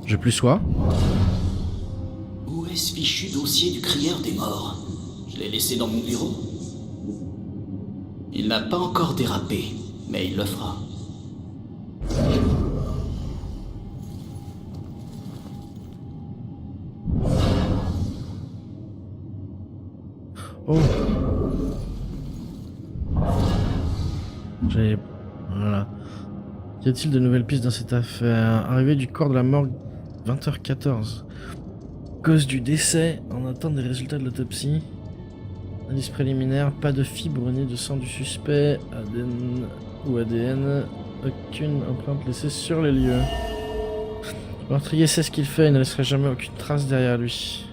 Speaker 1: Je plus sois.
Speaker 7: Où est ce fichu dossier du crieur des morts? Je l'ai laissé dans mon bureau. Il n'a pas encore dérapé, mais il le fera.
Speaker 1: Oh. Voilà. Y a-t-il de nouvelles pistes dans cette affaire? Arrivée du corps de la morgue, 20h14. Cause du décès, en attente des résultats de l'autopsie. Indice préliminaire, pas de fibres nées de sang du suspect, ADN ou ADN, aucune empreinte laissée sur les lieux. Le meurtrier sait ce qu'il fait et ne laisserait jamais aucune trace derrière lui.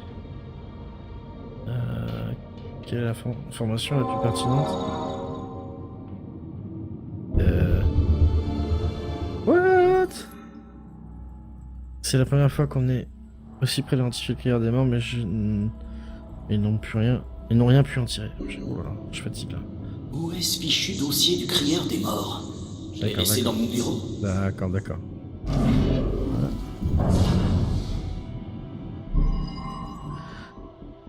Speaker 1: Quelle est la information la plus pertinente? What? C'est la première fois qu'on est aussi près d'identifier le crieur des morts, mais ils n'ont plus rien. Ils n'ont rien pu en tirer. Oh là là, je fatigue là.
Speaker 7: Où est ce fichu dossier du crieur des morts? Je l'ai laissé dans mon bureau.
Speaker 1: D'accord, d'accord.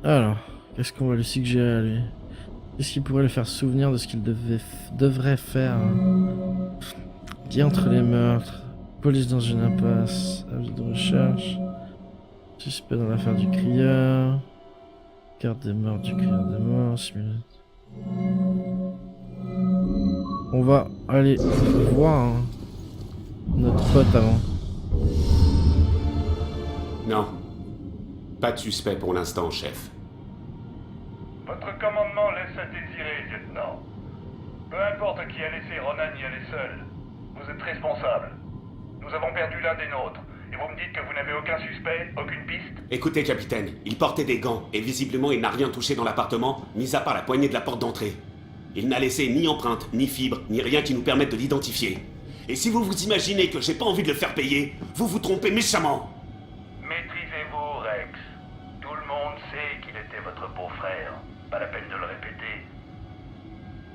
Speaker 1: Alors, qu'est-ce qu'on va lui suggérer à lui? Qu'est-ce qui pourrait le faire se souvenir de ce qu'il devrait faire? Qui entre les meurtres? Police dans une impasse. Avis de recherche. Suspect dans l'affaire du crieur. Carte des morts du crieur des morts. 6 minutes. On va aller voir hein, notre pote avant.
Speaker 9: Non. Pas de suspect pour l'instant, chef.
Speaker 11: Votre commandement laisse à désirer, lieutenant. Peu importe qui a laissé Ronan y aller seul. Vous êtes responsable. Nous avons perdu l'un des nôtres. Et vous me dites que vous n'avez aucun suspect, aucune piste?
Speaker 9: Écoutez, capitaine, il portait des gants, et visiblement il n'a rien touché dans l'appartement, mis à part la poignée de la porte d'entrée. Il n'a laissé ni empreinte, ni fibre, ni rien qui nous permette de l'identifier. Et si vous vous imaginez que j'ai pas envie de le faire payer, vous vous trompez méchamment.
Speaker 11: Maîtrisez-vous, Rex. Tout le monde sait qu'il était votre beau-frère. Pas la peine de le répéter.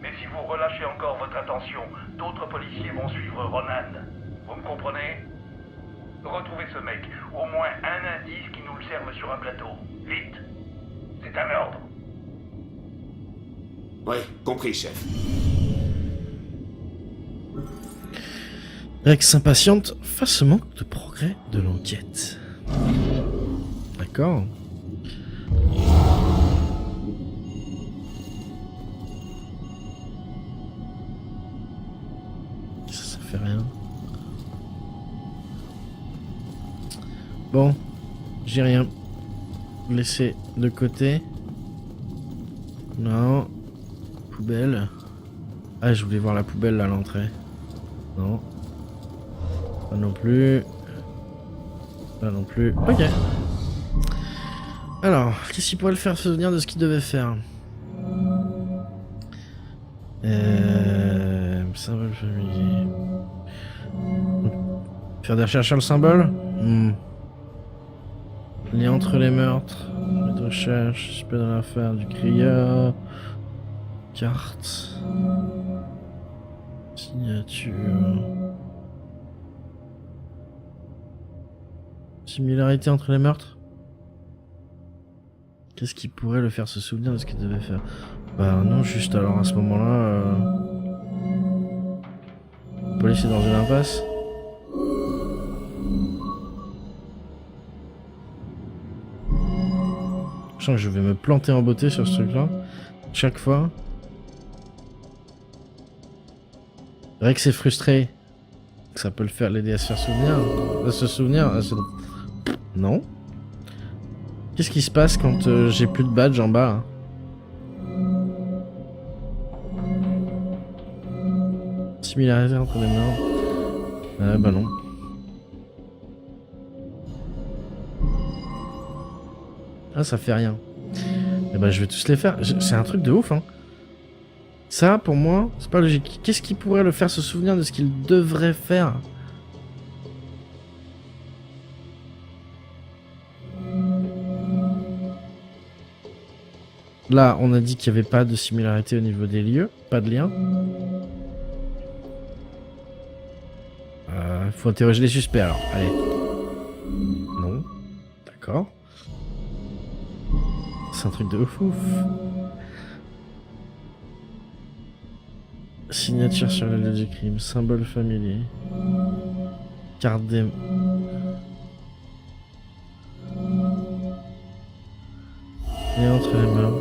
Speaker 11: Mais si vous relâchez encore votre attention, d'autres policiers vont suivre Ronan. Vous me comprenez? Retrouvez ce mec, ou au moins un indice qui nous le serve sur un plateau. Vite. C'est un ordre.
Speaker 9: Ouais, compris, chef.
Speaker 1: Rex s'impatiente face au manque de progrès de l'enquête. D'accord. Ça fait rien. Bon, j'ai rien laissé de côté. Non. Poubelle. Ah, je voulais voir la poubelle là à l'entrée. Non. Pas non plus. Pas non plus. Ok. Alors, qu'est-ce qui pourrait le faire se souvenir de ce qu'il devait faire? Symbole familier. Faire des recherches sur le symbole? Lien entre les meurtres. De recherche. Suspect dans l'affaire du crieur. Carte. Signature. Similarité entre les meurtres? Qu'est-ce qui pourrait le faire se souvenir de ce qu'il devait faire? Bah non, juste alors à ce moment-là... Le policier dans une impasse. Je sens que je vais me planter en beauté sur ce truc-là. Chaque fois. Rex est frustré. Ça peut le faire l'aider à se faire souvenir. À se souvenir. Non. Qu'est-ce qui se passe quand j'ai plus de badge en bas là? Similarité entre les mains. Bah non. Ah, ça fait rien. Et bah je vais tous les faire. C'est un truc de ouf, hein. Ça, pour moi, c'est pas logique. Qu'est-ce qui pourrait le faire se souvenir de ce qu'il devrait faire? Là, on a dit qu'il n'y avait pas de similarité au niveau des lieux, pas de lien. Faut interroger les suspects alors, allez. Non. D'accord. C'est un truc de ouf. Signature sur le lieu du crime, symbole familier. Carte des... Et entre les mains.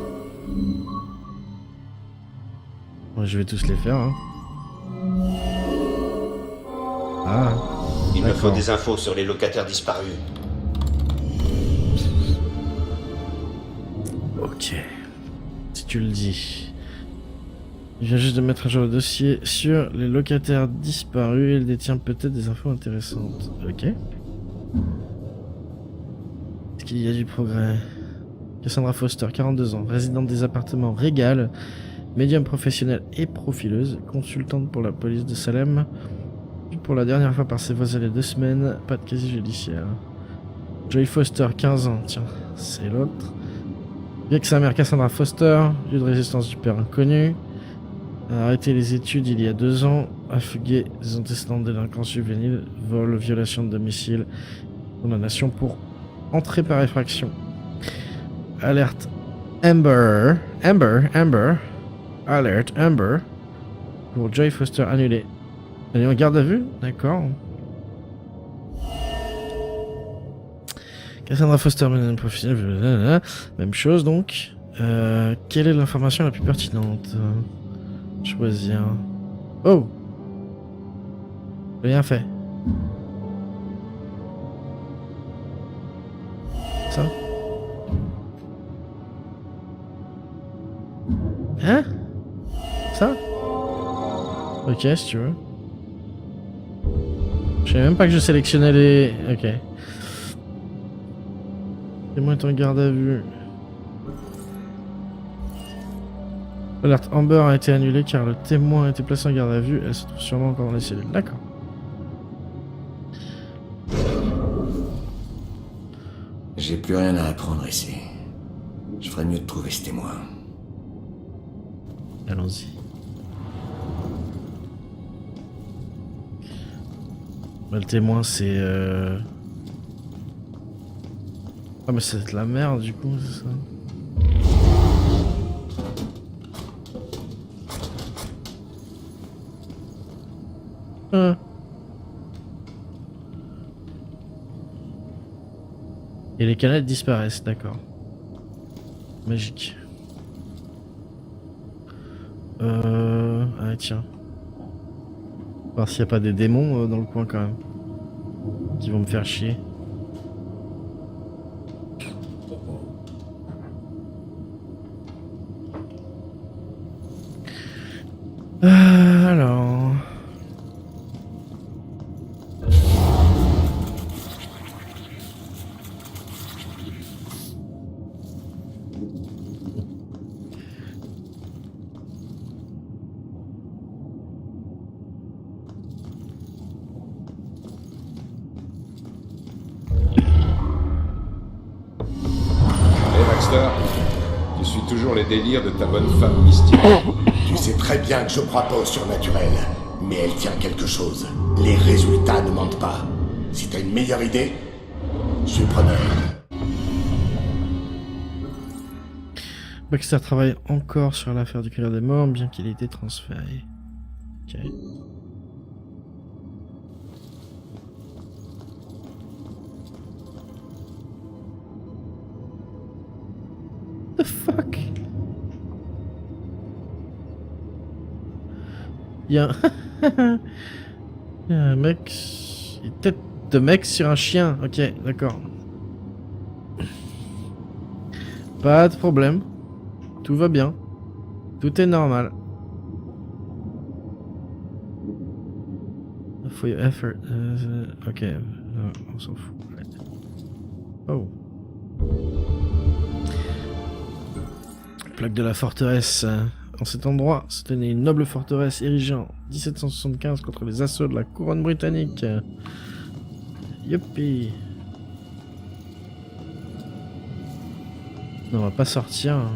Speaker 1: Bon, je vais tous les faire, hein. Ah.
Speaker 4: Il me faut des infos sur les locataires disparus.
Speaker 1: Ok. Si tu le dis. Il vient juste de mettre à jour le dossier sur les locataires disparus. Il détient peut-être des infos intéressantes. Ok. Est-ce qu'il y a du progrès? Cassandra Foster, 42 ans, résidente des appartements Régal, médium professionnelle et profileuse, consultante pour la police de Salem. Pour la dernière fois par ses voisins il y a 2 semaines, pas de casier judiciaire. Joy Foster, 15 ans, tiens, c'est l'autre. Bien que sa mère Cassandra Foster, lieu de résistance du père inconnu, a arrêté les études il y a 2 ans, a fugué des antécédents de délinquance juvénile, vol, violation de domicile, condamnation pour entrée par effraction. Alerte Amber. Alerte Amber. Pour Joy Foster annulé. Elle est en garde à vue? D'accord. Cassandra Foster, professionnelle, même chose donc. Quelle est l'information la plus pertinente? Choisir. Oh! Rien fait. Ça? Hein? Ça? Ok, si tu veux. Je savais même pas que je sélectionnais les... Ok. Témoin est en garde à vue. L'alerte Amber a été annulée car le témoin a été placé en garde à vue. Elle se trouve sûrement encore dans les cellules. D'accord.
Speaker 2: J'ai plus rien à apprendre ici. Je ferais mieux de trouver ce témoin.
Speaker 1: Allons-y. Bah, le témoin c'est... Ah mais c'est de la merde du coup, c'est ça. Et les canettes disparaissent, d'accord. Magique. Ah tiens. Voir s'il n'y a pas des démons dans le coin quand même. Qui vont me faire chier. Alors...
Speaker 12: Tu suis toujours les délires de ta bonne femme mystique.
Speaker 4: Tu sais très bien que je crois pas au surnaturel, mais elle tient quelque chose. Les résultats ne mentent pas. Si t'as une meilleure idée, je suis preneur.
Speaker 1: Baxter travaille encore sur l'affaire du crieur des morts, bien qu'il ait été transféré. Ok. The fuck? Il y a... Il y a un mec... Une tête de mec sur un chien. Ok, d'accord. Pas de problème. Tout va bien. Tout est normal. For your effort. Ok, on s'en fout. Oh. Plaque de la forteresse. En cet endroit se tenait une noble forteresse érigée en 1775 contre les assauts de la couronne britannique. Youpi. Non, on va pas sortir. Hein.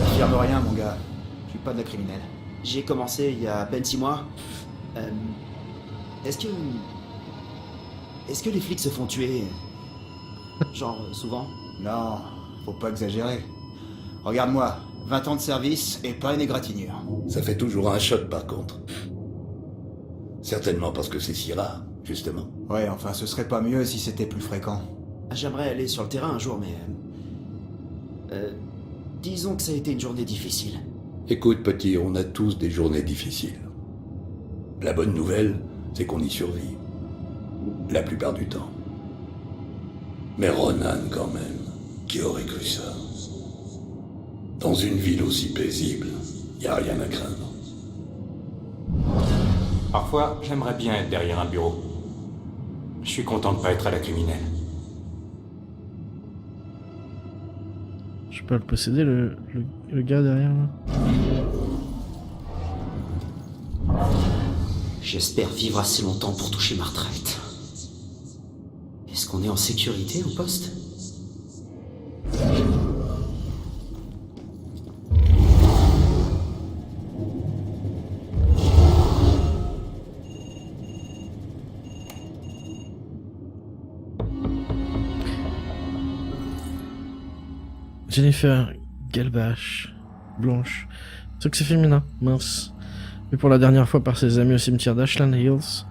Speaker 3: Affirme rien, mon gars. Je suis pas de la criminelle.
Speaker 7: J'ai commencé il y a à peine 6 mois. Est-ce que les flics se font tuer? Genre, souvent?
Speaker 3: Non, faut pas exagérer. Regarde-moi, 20 ans de service et pas une égratignure.
Speaker 4: Ça fait toujours un choc par contre. Certainement parce que c'est si rare, justement.
Speaker 3: Ouais, enfin, ce serait pas mieux si c'était plus fréquent.
Speaker 7: J'aimerais aller sur le terrain un jour, mais... disons que ça a été une journée difficile.
Speaker 4: Écoute, petit, on a tous des journées difficiles. La bonne nouvelle, c'est qu'on y survit. La plupart du temps. Mais Ronan, quand même, qui aurait cru ça? Dans une ville aussi paisible, y a rien à craindre.
Speaker 8: Parfois, j'aimerais bien être derrière un bureau. Je suis content de pas être à la criminelle.
Speaker 1: Je peux le posséder, le gars derrière là.
Speaker 7: J'espère vivre assez longtemps pour toucher ma retraite. Est-ce qu'on est en sécurité au poste?
Speaker 1: Jennifer Galbach, blanche. C'est que c'est féminin, mince. Vu pour la dernière fois par ses amis au cimetière d'Ashland Hills,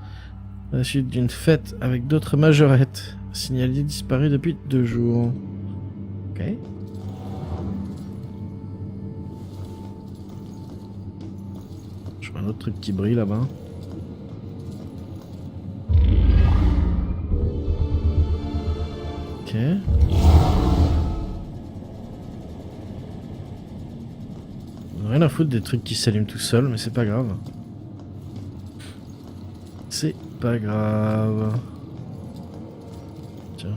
Speaker 1: à la suite d'une fête avec d'autres majorettes, signalée disparue depuis 2 jours. Ok. Je vois un autre truc qui brille là-bas. Ok. Rien à foutre des trucs qui s'allument tout seuls, mais c'est pas grave. C'est pas grave. Tiens.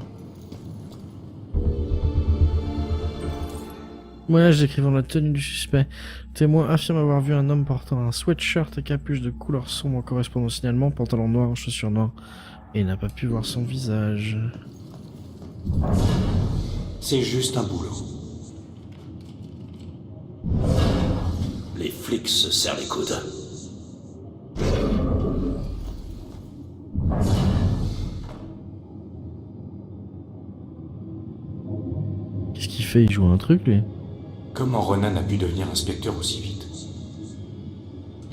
Speaker 1: Témoignage décrivant la tenue du suspect. Témoin affirme avoir vu un homme portant un sweatshirt et capuche de couleur sombre correspondant au signalement, pantalon noir, chaussures noires, et n'a pas pu voir son visage.
Speaker 8: C'est juste un boulot.
Speaker 10: Les flics se serrent les coudes.
Speaker 1: Qu'est-ce qu'il fait? Il joue à un truc, lui?
Speaker 8: Comment Ronan a pu devenir inspecteur aussi vite?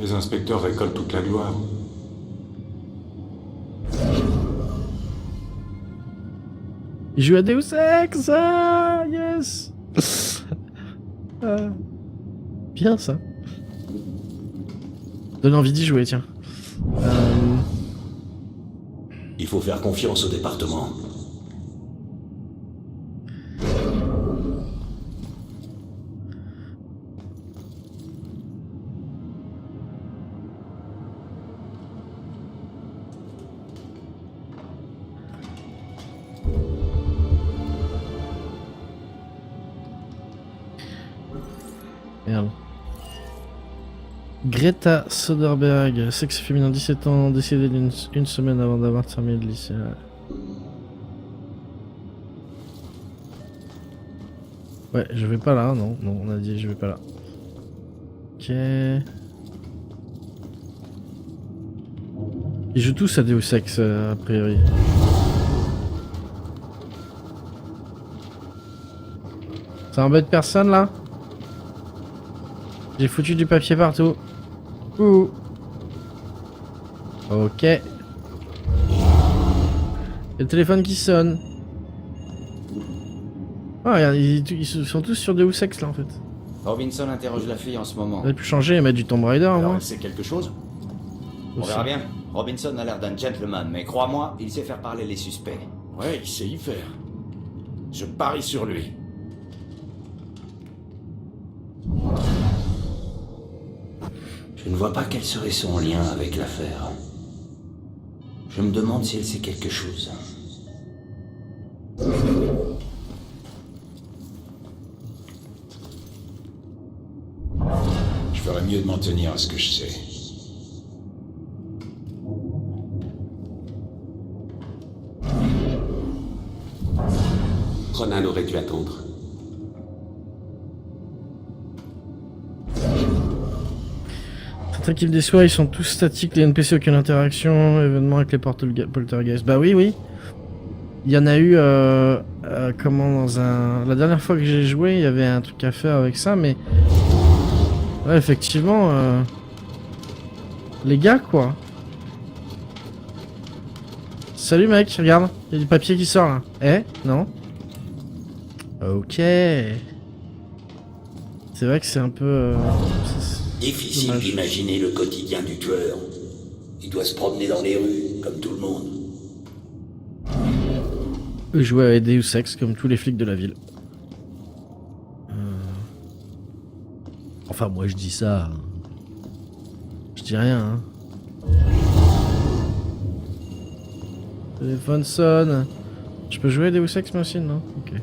Speaker 8: Les inspecteurs récoltent toute la gloire.
Speaker 1: Il joue à Deus Ex! Ah, yes! Bien ça. Donne envie d'y jouer, tiens.
Speaker 10: Il faut faire confiance au département.
Speaker 1: Merde. Greta Soderberg, sexe féminin, 17 ans, décédée une semaine avant d'avoir terminé le lycée. Ouais, je vais pas là, non, on a dit je vais pas là. Ok. Ils jouent tous à Deus Ex, a priori. Ça embête personne là? J'ai foutu du papier partout. Ouh. Ok. Le téléphone qui sonne. Ah, regarde, ils sont tous sur Deus Ex là en fait.
Speaker 13: Robinson interroge la fille en ce moment.
Speaker 1: Elle a pu changer et mettre du Tomb Raider,
Speaker 13: Alors,
Speaker 1: moi.
Speaker 13: elle sait quelque chose? On
Speaker 1: Aussi.
Speaker 13: verra bien. Robinson a l'air d'un gentleman, mais crois-moi, il sait faire parler les suspects.
Speaker 6: Ouais, il sait y faire. Je parie sur lui.
Speaker 7: Je ne vois pas quel serait son lien avec l'affaire. Je me demande si elle sait quelque chose.
Speaker 6: Je ferais mieux de m'en tenir à ce que je sais.
Speaker 9: Ronan aurait dû attendre.
Speaker 1: Tentative des soins, ils sont tous statiques, les NPC aucune interaction, événement avec les poltergeists. Bah oui. Il y en a eu, comment dans un... La dernière fois que j'ai joué, il y avait un truc à faire avec ça, mais... Ouais, effectivement, les gars, quoi. Salut mec, regarde, il y a du papier qui sort là. Eh? Non? Ok. C'est vrai que c'est un peu...
Speaker 7: Difficile
Speaker 1: dommage.
Speaker 7: d'imaginer le quotidien du tueur. Il doit se promener dans les rues, comme tout le monde.
Speaker 1: Jouer à Deus Ex comme tous les flics de la ville. Enfin, moi je dis ça. Je dis rien, hein. Téléphone sonne. Je peux jouer à Deus Ex moi aussi, non? Ok.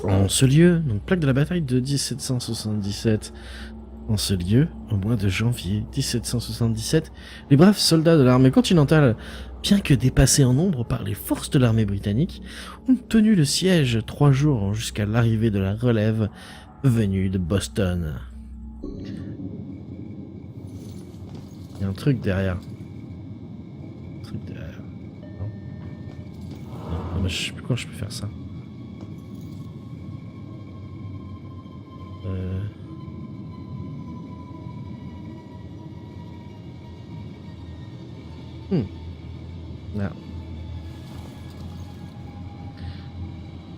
Speaker 1: En ce lieu, donc plaque de la bataille de 1777. En ce lieu, au mois de janvier 1777, les braves soldats de l'armée continentale, bien que dépassés en nombre par les forces de l'armée britannique, ont tenu le siège 3 jours jusqu'à l'arrivée de la relève venue de Boston. Il y a un truc derrière. Non, mais je sais plus quand je peux faire ça. Non.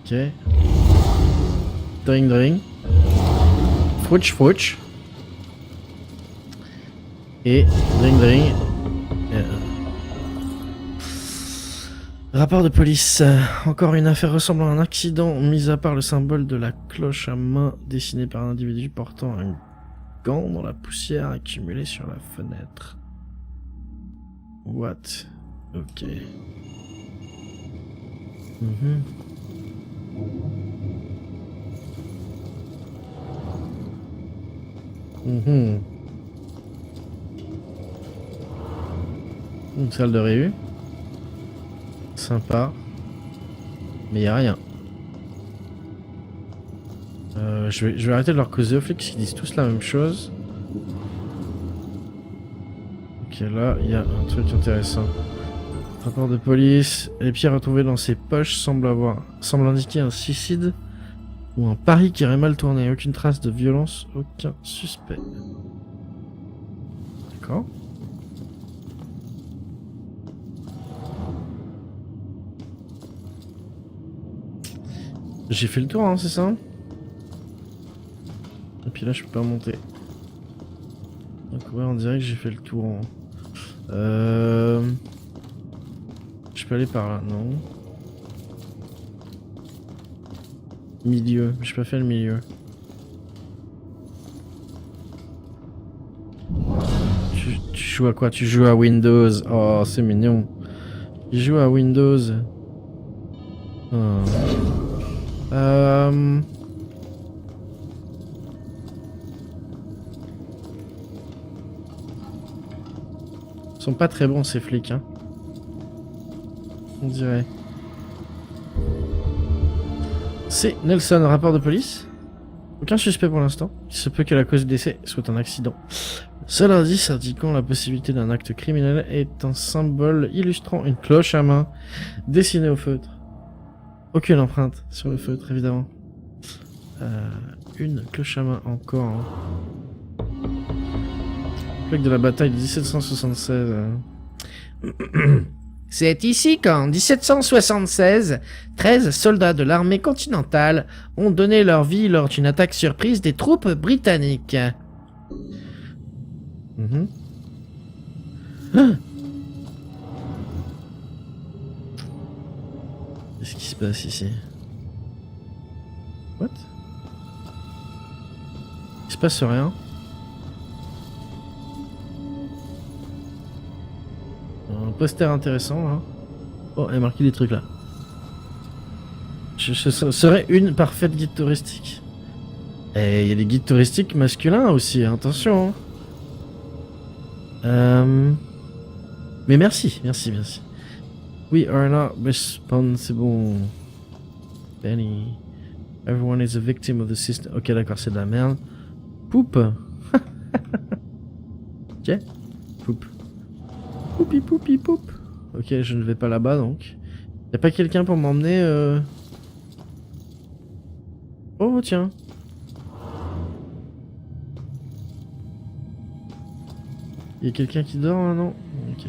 Speaker 1: Ok. Drink. Frouch. Et drink. Rapport de police. Encore une affaire ressemblant à un accident, mis à part le symbole de la cloche à main dessiné par un individu portant un gant dans la poussière accumulée sur la fenêtre. What? Ok. Une salle de réu. Sympa. Mais y a rien. Je vais arrêter de leur causer aux flics, parce qu'ils disent tous la même chose. Ok, là, il y a un truc intéressant. Rapport de police. Les pieds retrouvés dans ses poches semblent indiquer un suicide ou un pari qui aurait mal tourné. Aucune trace de violence, aucun suspect. D'accord. J'ai fait le tour, hein, c'est ça? Et puis là, je peux pas monter. Donc ouais, on dirait que j'ai fait le tour. Hein. Je peux aller par là, non? Milieu, j'ai pas fait le milieu. Tu joues à quoi? Tu joues à Windows. Oh, c'est mignon. Tu joues à Windows. Oh. Ils sont pas très bons ces flics, hein. On dirait. C'est Nelson, rapport de police. Aucun suspect pour l'instant. Il se peut que la cause du décès soit un accident. Seul indice indiquant la possibilité d'un acte criminel est un symbole illustrant une cloche à main dessinée au feutre. Aucune empreinte sur le feutre, évidemment. Une cloche à main encore. Hein. Plaque de la bataille de 1776. C'est ici qu'en 1776, 13 soldats de l'armée continentale ont donné leur vie lors d'une attaque surprise des troupes britanniques. Qu'est-ce qui se passe ici? What? Il se passe rien. Un poster intéressant là. Oh, il y a marqué des trucs là. Ce serait une parfaite guide touristique. Et il y a des guides touristiques masculins aussi, attention. Mais merci. We are not responsible. Benny. Everyone is a victim of the system. Ok, d'accord, c'est de la merde. Poupe. Ok. Poupe. Poupe. Ok, je ne vais pas là-bas donc. Y'a pas quelqu'un pour m'emmener Oh, tiens. Y'a quelqu'un qui dort là, non? Ok.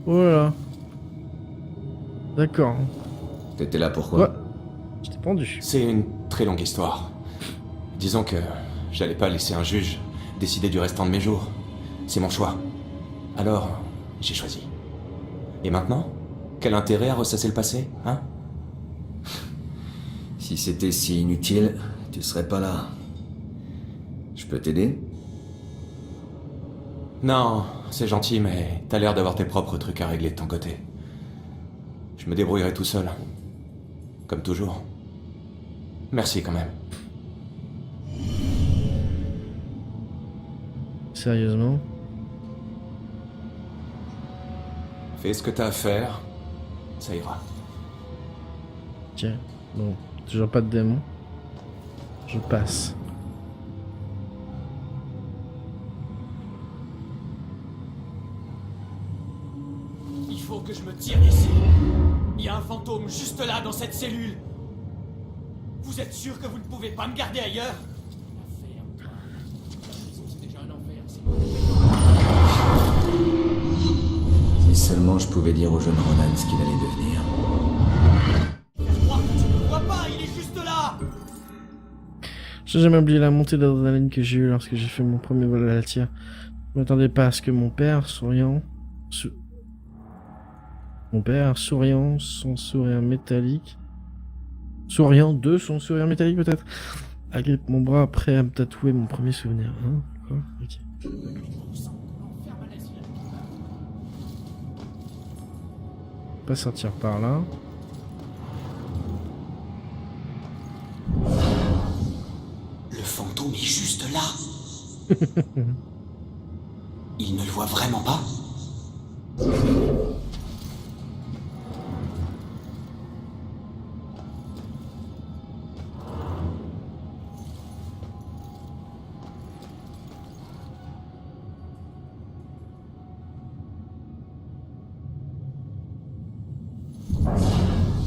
Speaker 1: Oh là là. D'accord.
Speaker 2: T'étais là pourquoi?
Speaker 1: Ouais. J'étais pendu.
Speaker 8: C'est une très longue histoire. Disons que j'allais pas laisser un juge décider du restant de mes jours. C'est mon choix. Alors, j'ai choisi. Et maintenant? Quel intérêt à ressasser le passé, hein?
Speaker 2: Si c'était si inutile, tu serais pas là. Je peux t'aider?
Speaker 8: Non, c'est gentil, mais t'as l'air d'avoir tes propres trucs à régler de ton côté. Je me débrouillerai tout seul. Comme toujours. Merci quand même.
Speaker 1: Sérieusement?
Speaker 8: Fais ce que t'as à faire, ça ira.
Speaker 1: Tiens, bon, toujours pas de démon. Je passe.
Speaker 14: Il faut que je me tire d'ici. Il y a un fantôme juste là dans cette cellule. Vous êtes sûr que vous ne pouvez pas me garder ailleurs?
Speaker 2: Si seulement je pouvais dire au jeune Ronan ce qu'il allait devenir.
Speaker 14: Tu ne vois pas, il est juste là.
Speaker 1: J'ai jamais oublié la montée d'adrénaline que j'ai eue lorsque j'ai fait mon premier vol à la tire. Je m'attendais pas à ce que mon père, souriant... Mon père, souriant, son sourire métallique... Souriant de son sourire métallique peut-être, agrippe mon bras prêt à me tatouer mon premier souvenir. Hein? Quoi? Ok. Pas sortir par là.
Speaker 7: Le fantôme est juste là. Il ne le voit vraiment pas?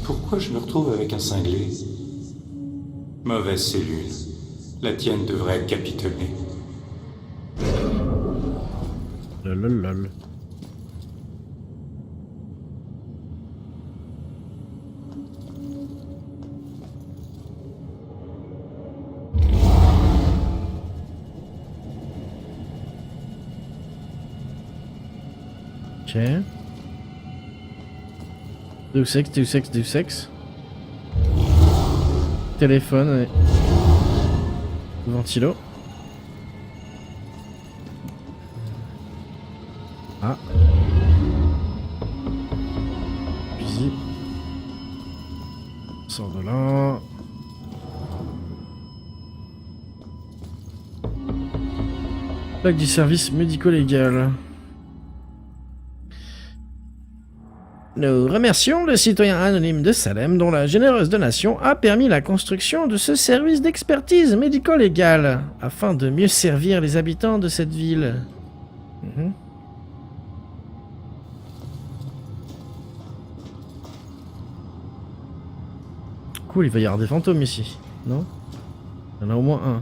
Speaker 8: Pourquoi je me retrouve avec un cinglé? Mauvaise cellule. La tienne devrait être capitonnée.
Speaker 1: Lol. Ok. Deus Ex. Téléphone et... Ventilo. Ah. Busy. On sort de là. Plaque du service médico-légal. Nous remercions le citoyen anonyme de Salem dont la généreuse donation a permis la construction de ce service d'expertise médico-légale afin de mieux servir les habitants de cette ville. Cool, il va y avoir des fantômes ici. Non? Il y en a au moins un.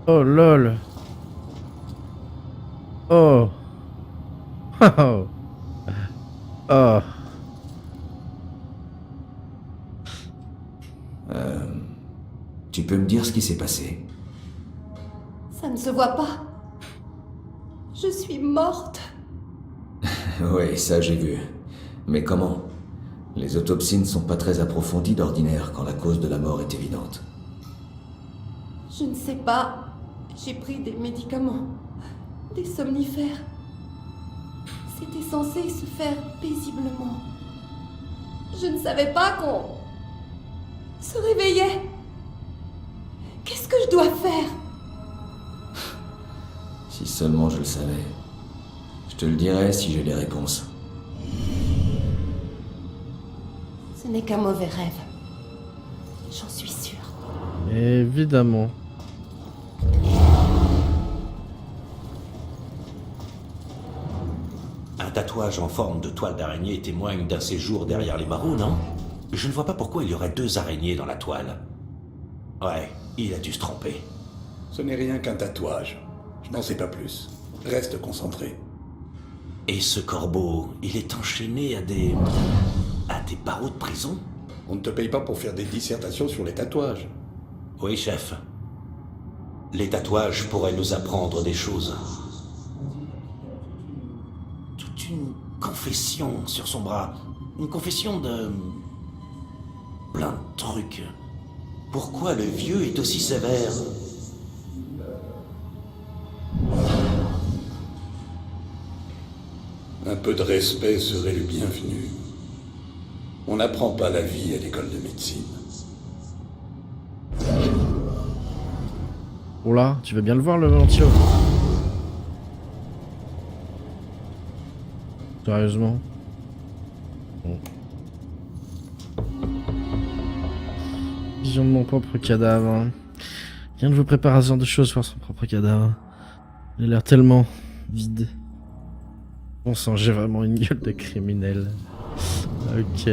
Speaker 1: Oh lol. Oh. Oh. Oh.
Speaker 2: Tu peux me dire ce qui s'est passé?
Speaker 15: Ça ne se voit pas. Je suis morte.
Speaker 2: Oui, ça j'ai vu. Mais comment? Les autopsies ne sont pas très approfondies d'ordinaire quand la cause de la mort est évidente.
Speaker 15: Je ne sais pas. J'ai pris des médicaments. Des somnifères. C'était censé se faire paisiblement. Je ne savais pas qu'on se réveillait. Qu'est-ce que je dois faire?
Speaker 2: Si seulement je le savais. Je te le dirai si j'ai les réponses.
Speaker 15: Ce n'est qu'un mauvais rêve. J'en suis sûre.
Speaker 1: Évidemment.
Speaker 10: Un tatouage en forme de toile d'araignée témoigne d'un séjour derrière les barreaux, non? Je ne vois pas pourquoi il y aurait 2 araignées dans la toile. Ouais, il a dû se tromper.
Speaker 4: Ce n'est rien qu'un tatouage. Je n'en sais pas plus. Reste concentré.
Speaker 10: Et ce corbeau, il est enchaîné à des barreaux de prison?
Speaker 4: On ne te paye pas pour faire des dissertations sur les tatouages.
Speaker 10: Oui, chef. Les tatouages pourraient nous apprendre des choses. Toute une confession sur son bras. Une confession de... plein de trucs. Pourquoi le vieux est aussi sévère?
Speaker 4: Un peu de respect serait le bienvenu. On n'apprend pas la vie à l'école de médecine.
Speaker 1: Oh là, tu veux bien le voir le ventilo? Sérieusement? Bon. Vision de mon propre cadavre. Rien ne vous prépare à ce genre de choses voir son propre cadavre. Il a l'air tellement vide. Bon sang, j'ai vraiment une gueule de criminel. Ok.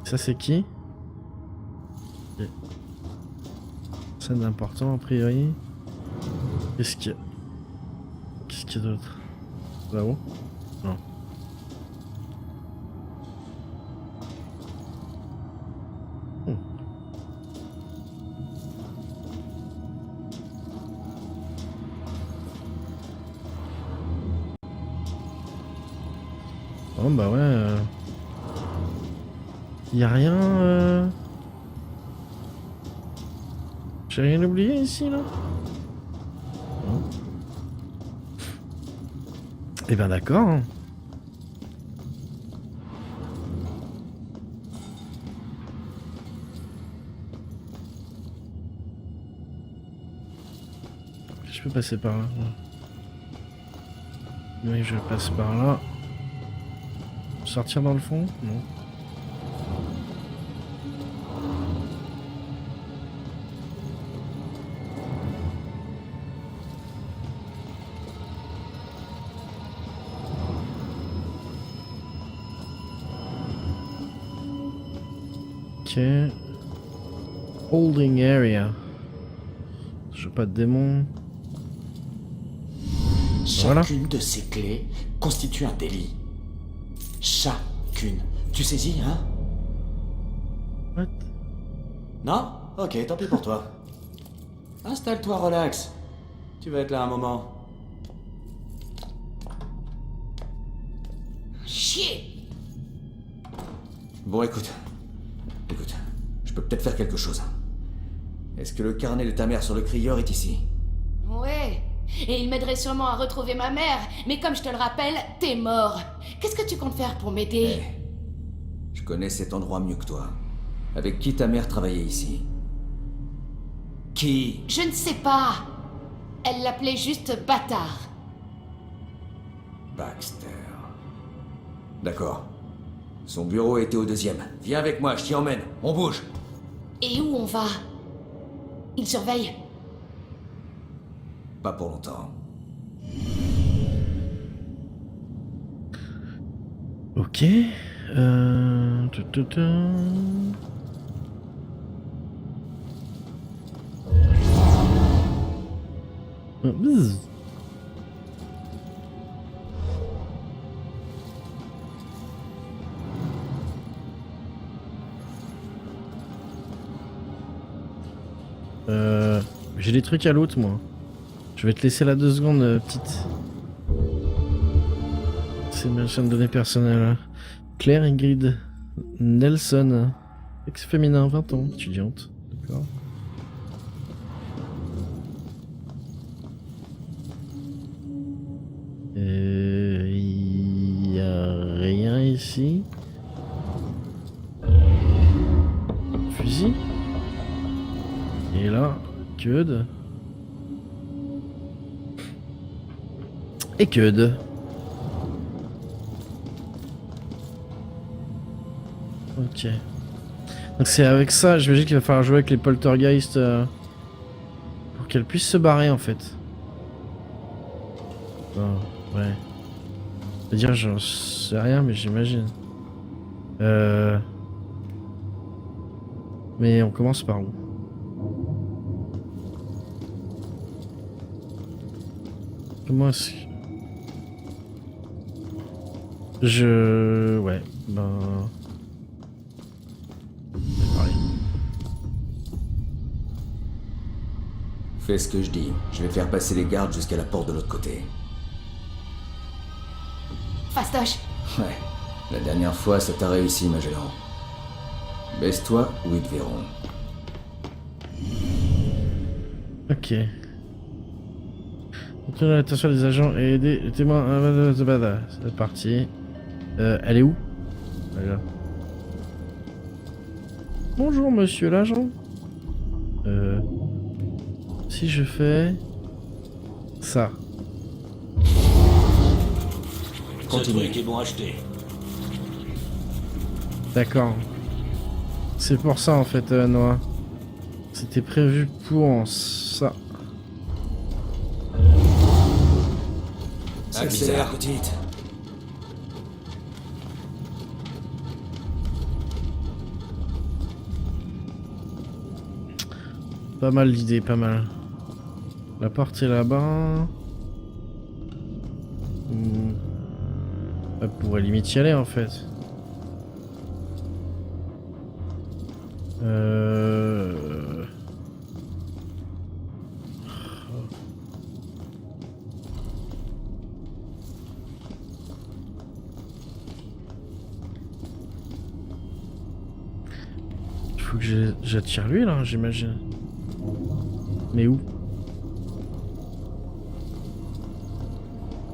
Speaker 1: Ça c'est qui? Ok. Scène important a priori. Qu'est-ce qu'il y a? Qu'est-ce qu'il y a d'autre? Là-haut? Non. Oh. Oh bah ouais. Y a rien. J'ai rien oublié ici là. Non. Eh ben d'accord. Je peux passer par là. Oui, je passe par là. Sortir dans le fond? Non. Ok. Holding area. Je veux pas de démon.
Speaker 14: Chacune de ces clés constitue un délit. Chacune. Tu saisis, hein?
Speaker 1: What?
Speaker 14: Non? Ok, tant pis pour toi. Installe-toi, relax. Tu vas être là un moment.
Speaker 5: Chier!
Speaker 2: Bon, écoute, je peux peut-être faire quelque chose. Est-ce que le carnet de ta mère sur le crieur est ici?
Speaker 5: Ouais. Et il m'aiderait sûrement à retrouver ma mère, mais comme je te le rappelle, t'es mort. Qu'est-ce que tu comptes faire pour m'aider?
Speaker 2: Je connais cet endroit mieux que toi. Avec qui ta mère travaillait ici?
Speaker 14: Qui?
Speaker 5: Je ne sais pas. Elle l'appelait juste bâtard.
Speaker 2: Baxter. D'accord. Son bureau était au 2e. Viens avec moi, je t'y emmène. On bouge.
Speaker 5: Et où on va? Il surveille.
Speaker 2: Pas pour longtemps.
Speaker 1: Ok. Bzzz. J'ai des trucs à l'autre, moi. Je vais te laisser là 2 secondes, petite. C'est ma chaîne de données personnelle. Claire Ingrid Nelson. Sexe féminin, 20 ans, étudiante. D'accord. Il y a rien ici. Fusil. Et là, que de. Et que de. Ok. Donc c'est avec ça, j'imagine qu'il va falloir jouer avec les poltergeists pour qu'elles puissent se barrer en fait. Oh, ouais. Je veux dire, j'en sais rien, mais j'imagine. Mais on commence par où? Comment est-ce que... Ouais, ben...
Speaker 2: Fais ce que je dis. Je vais faire passer les gardes jusqu'à la porte de l'autre côté.
Speaker 5: Fastoche.
Speaker 2: Ouais. La dernière fois, ça t'a réussi, Magellan. Baisse-toi ou ils te verront.
Speaker 1: Ok. Obtenir l'attention des agents et aider les témoins. C'est parti. Elle est où? Elle est là. Bonjour, monsieur l'agent. Si je fais ça.
Speaker 10: Ce truc est bon à acheter.
Speaker 1: D'accord. C'est pour ça en fait, Noah. C'était prévu pour ça.
Speaker 2: Accélère, petite.
Speaker 1: Pas mal d'idées, pas mal. La porte est là-bas. Elle pourrait limite y aller en fait. Il faut que j'attire lui là, j'imagine. Mais où?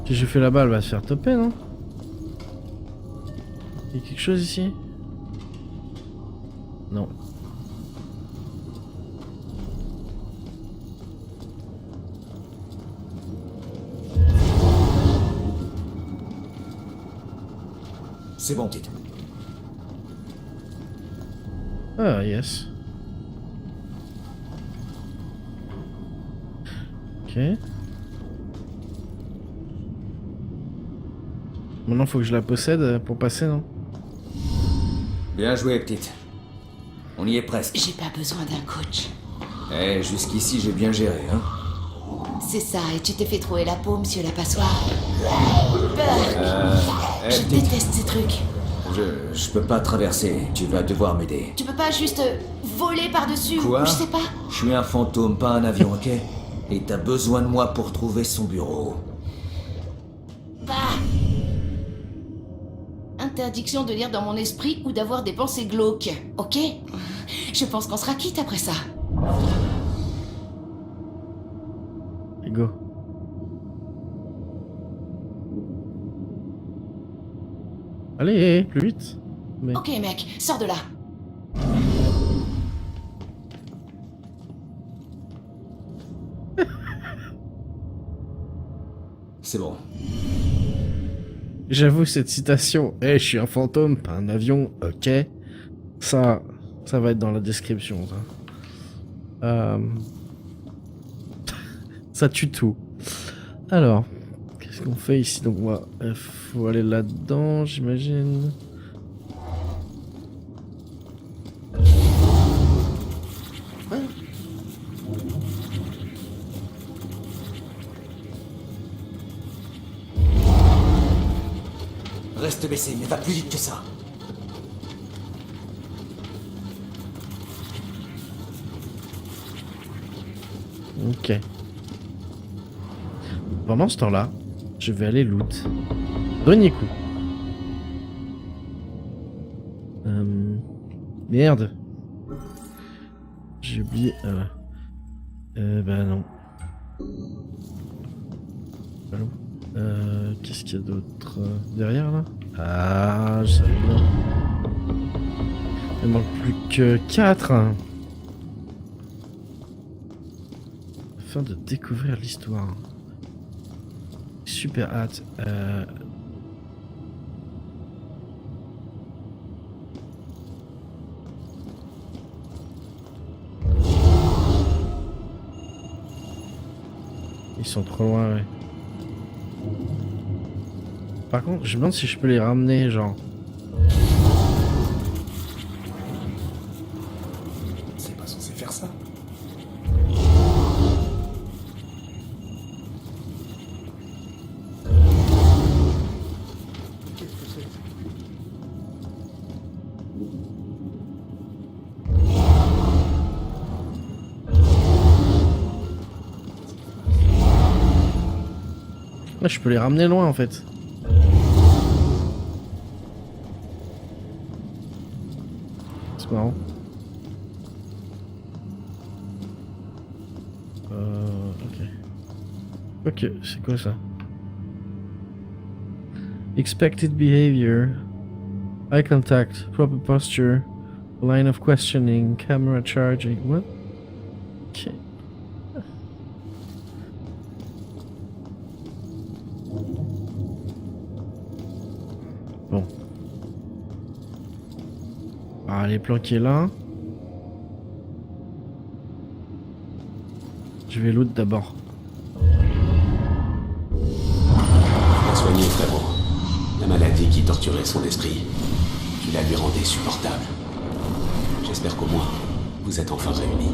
Speaker 1: Si je fais là-bas, elle va se faire toper, non? Il y a quelque chose ici? Non.
Speaker 2: C'est bon, petite.
Speaker 1: Ah, yes. Ok. Maintenant, faut que je la possède pour passer, non?
Speaker 2: Bien joué, petite. On y est presque.
Speaker 16: J'ai pas besoin d'un coach.
Speaker 2: Eh, jusqu'ici, j'ai bien géré, hein.
Speaker 16: C'est ça, et tu t'es fait trouver la peau, monsieur la passoire. Je
Speaker 2: petite.
Speaker 16: déteste ces trucs.
Speaker 2: Je peux pas traverser. Tu vas devoir m'aider.
Speaker 16: Tu peux pas juste voler par-dessus.
Speaker 2: Quoi?
Speaker 16: Je sais pas.
Speaker 2: Je suis un fantôme, pas un avion, ok? Et t'as besoin de moi pour trouver son bureau.
Speaker 16: Bah. Interdiction de lire dans mon esprit ou d'avoir des pensées glauques, ok? Je pense qu'on sera quitte après ça.
Speaker 1: Et go. Allez, plus vite. Mais...
Speaker 16: Ok mec, sors de là.
Speaker 2: C'est bon.
Speaker 1: J'avoue cette citation, je suis un fantôme, pas un avion, ok. Ça va être dans la description, ça. Ça tue tout. Alors, qu'est-ce qu'on fait ici? Donc, faut aller là-dedans, j'imagine.
Speaker 10: Reste baissé, mais va plus vite que ça.
Speaker 1: Ok. Pendant ce temps-là, je vais aller loot. Dernier coup. Merde. J'ai oublié. Bah non. Allô. Qu'est-ce qu'il y a d'autre derrière là? Ah, je savais bien. Il manque plus que 4. Afin de découvrir l'histoire. Super hâte. Ils sont trop loin, ouais. Par contre, je me demande si je peux les ramener, genre.
Speaker 10: C'est pas censé faire ça.
Speaker 3: Qu'est-ce que c'est?
Speaker 1: Là, je peux les ramener loin en fait. C'est marrant. Ok. Ok, c'est quoi ça? Expected behavior. Eye contact. Proper posture. Line of questioning. Camera charging. What? Ok. Bon. Ah, elle est planquée là. Je vais loot d'abord.
Speaker 9: Bien soigné, frérot. La maladie qui torturait son esprit, tu la lui rendais supportable. J'espère qu'au moins, vous êtes enfin réunis.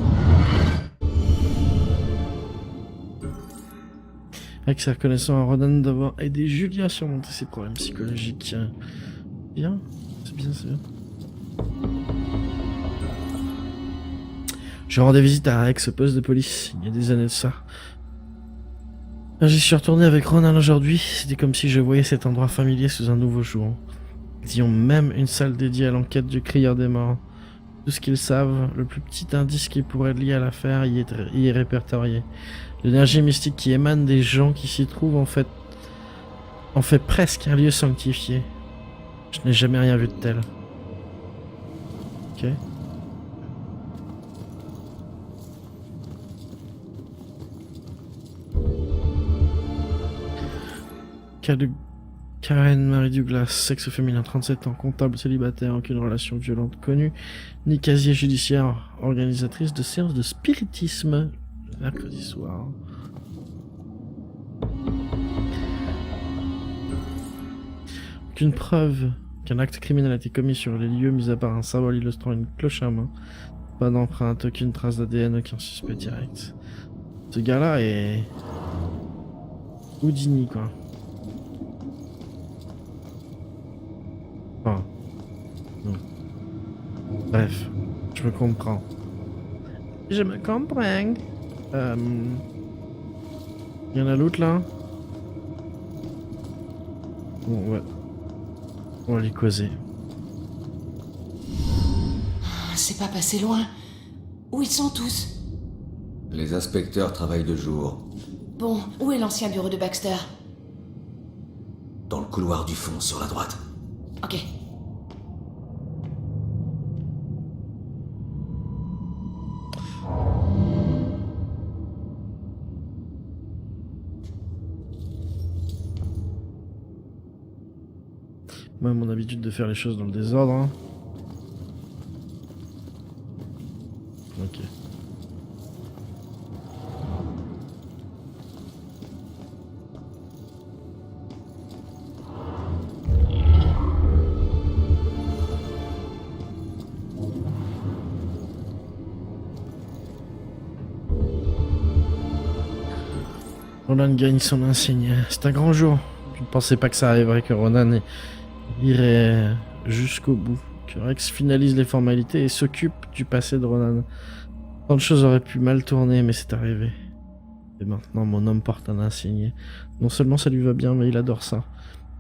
Speaker 1: Rex est reconnaissant à Ronan d'avoir aidé Julia à surmonter ses problèmes psychologiques. Bien, c'est bien, c'est bien. Je rendais visite à Rex au poste de police il y a des années de ça. J'y suis retourné avec Ronan aujourd'hui. C'était comme si je voyais cet endroit familier sous un nouveau jour. Ils ont même une salle dédiée à l'enquête du crieur des morts. Tout ce qu'ils savent, le plus petit indice qui pourrait être lié à l'affaire y est répertorié. L'énergie mystique qui émane des gens qui s'y trouvent en fait presque un lieu sanctifié. Je n'ai jamais rien vu de tel. Ok. Cas de Karen Marie Douglas, sexe féminin, 37 ans, comptable, célibataire, aucune relation violente connue, ni casier judiciaire, organisatrice de séances de spiritisme, mercredi soir. Aucune preuve qu'un acte criminel a été commis sur les lieux, mis à part un symbole illustrant une cloche à main. Pas d'empreinte, aucune trace d'ADN, aucun suspect direct. Ce gars-là est... Houdini, quoi. Enfin... Non. Bref, je me comprends. Je me comprends. Il y en a l'autre là. Bon, ouais. On va les causer.
Speaker 16: C'est pas passé loin. Où ils sont tous?
Speaker 2: Les inspecteurs travaillent de jour.
Speaker 16: Bon, où est l'ancien bureau de Baxter?
Speaker 2: Dans le couloir du fond, sur la droite.
Speaker 16: Ok.
Speaker 1: Moi, mon habitude de faire les choses dans le désordre. Hein. Ok. Ronan gagne son insigne. C'est un grand jour. Je ne pensais pas que ça arriverait que Ronan irait jusqu'au bout, que Rex finalise les formalités et s'occupe du passé de Ronan. Tant de choses auraient pu mal tourner, mais c'est arrivé. Et maintenant, mon homme porte un insigne. Non seulement ça lui va bien, mais il adore ça.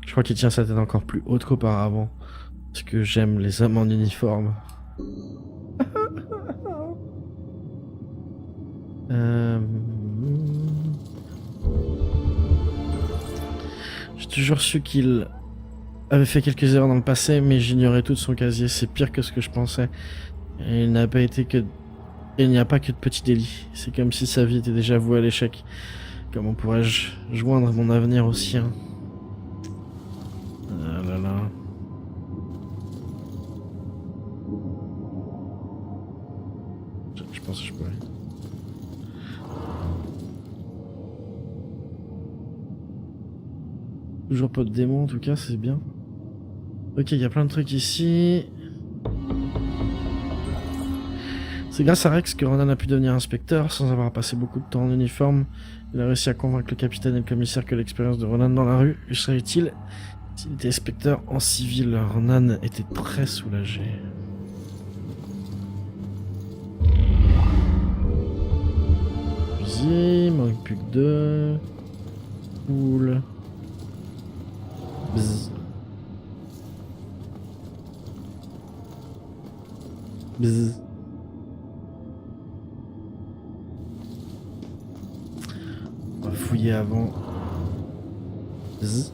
Speaker 1: Je crois qu'il tient sa tête encore plus haute qu'auparavant. Parce que j'aime les hommes en uniforme. J'ai toujours su qu'il avait fait quelques erreurs dans le passé, mais j'ignorais tout de son casier. C'est pire que ce que je pensais. Et il n'a pas été que... Il n'y a pas que de petits délits. C'est comme si sa vie était déjà vouée à l'échec. Comment pourrais-je joindre mon avenir au sien? Ah là là. Je pense que je pourrais. Toujours pas de démon en tout cas, c'est bien. Ok, il y a plein de trucs ici. C'est grâce à Rex que Ronan a pu devenir inspecteur sans avoir passé beaucoup de temps en uniforme. Il a réussi à convaincre le capitaine et le commissaire que l'expérience de Ronan dans la rue lui serait utile. S'il était inspecteur en civil, Ronan était très soulagé. Fusil, il manque plus que 2. Cool. Bzz. Bzz. On va fouiller avant. Bzz.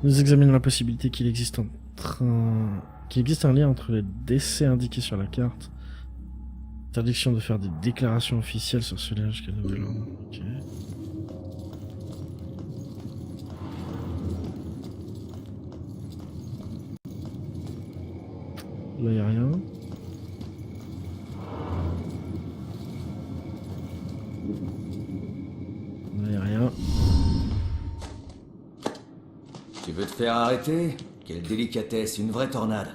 Speaker 1: Nous examinons la possibilité qu'il existe un lien entre les décès indiqués sur la carte. Interdiction de faire des déclarations officielles sur ce lien jusqu'à nouvel ordre. Ok. Là, y a rien. Là, y a rien.
Speaker 2: Tu veux te faire arrêter? Quelle délicatesse, une vraie tornade.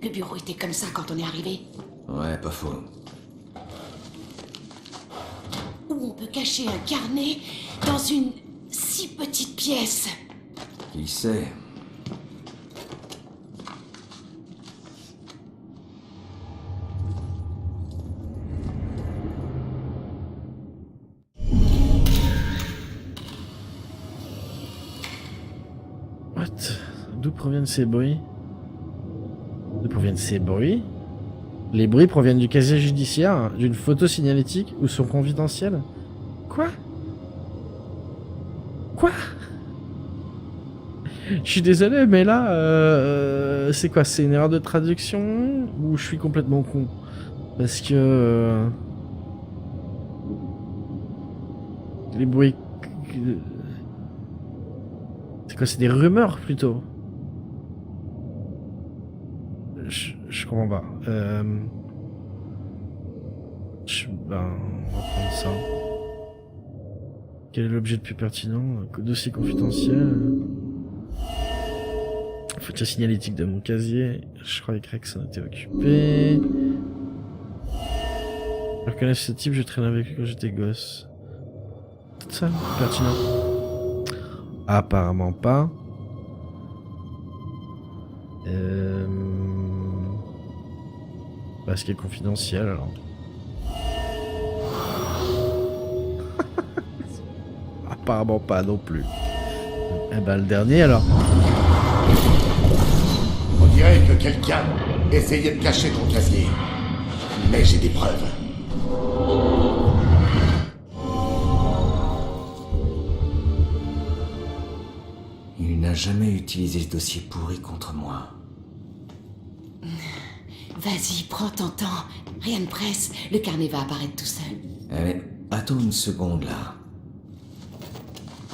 Speaker 16: Le bureau était comme ça quand on est arrivé.
Speaker 2: Ouais, pas faux.
Speaker 16: Où on peut cacher un carnet dans une si petite pièce.
Speaker 2: Qui sait?
Speaker 1: What? D'où proviennent ces bruits? D'où proviennent ces bruits? Les bruits proviennent du casier judiciaire, d'une photo signalétique ou sont confidentiels? Quoi? Quoi? Je suis désolé, mais là, c'est quoi? C'est une erreur de traduction ou je suis complètement con? Parce que... les bruits... C'est quoi? C'est des rumeurs, plutôt? Je comprends pas. Ben, on va prendre ça. Quel est l'objet le plus pertinent? Dossier confidentiel. Photo signalétique de mon casier. Je croyais que Rex s'en était occupé. Je reconnais ce type, je traînais avec lui quand j'étais gosse. Tout ça, pertinent. Apparemment pas. Parce qu'il est confidentiel alors. Apparemment pas non plus. Eh ben le dernier alors.
Speaker 17: On dirait que quelqu'un essayait de cacher ton casier. Mais j'ai des preuves.
Speaker 2: Il n'a jamais utilisé ce dossier pourri contre moi.
Speaker 16: Vas-y, prends ton temps. Rien ne presse. Le carnet va apparaître tout seul.
Speaker 2: Mais attends une seconde là.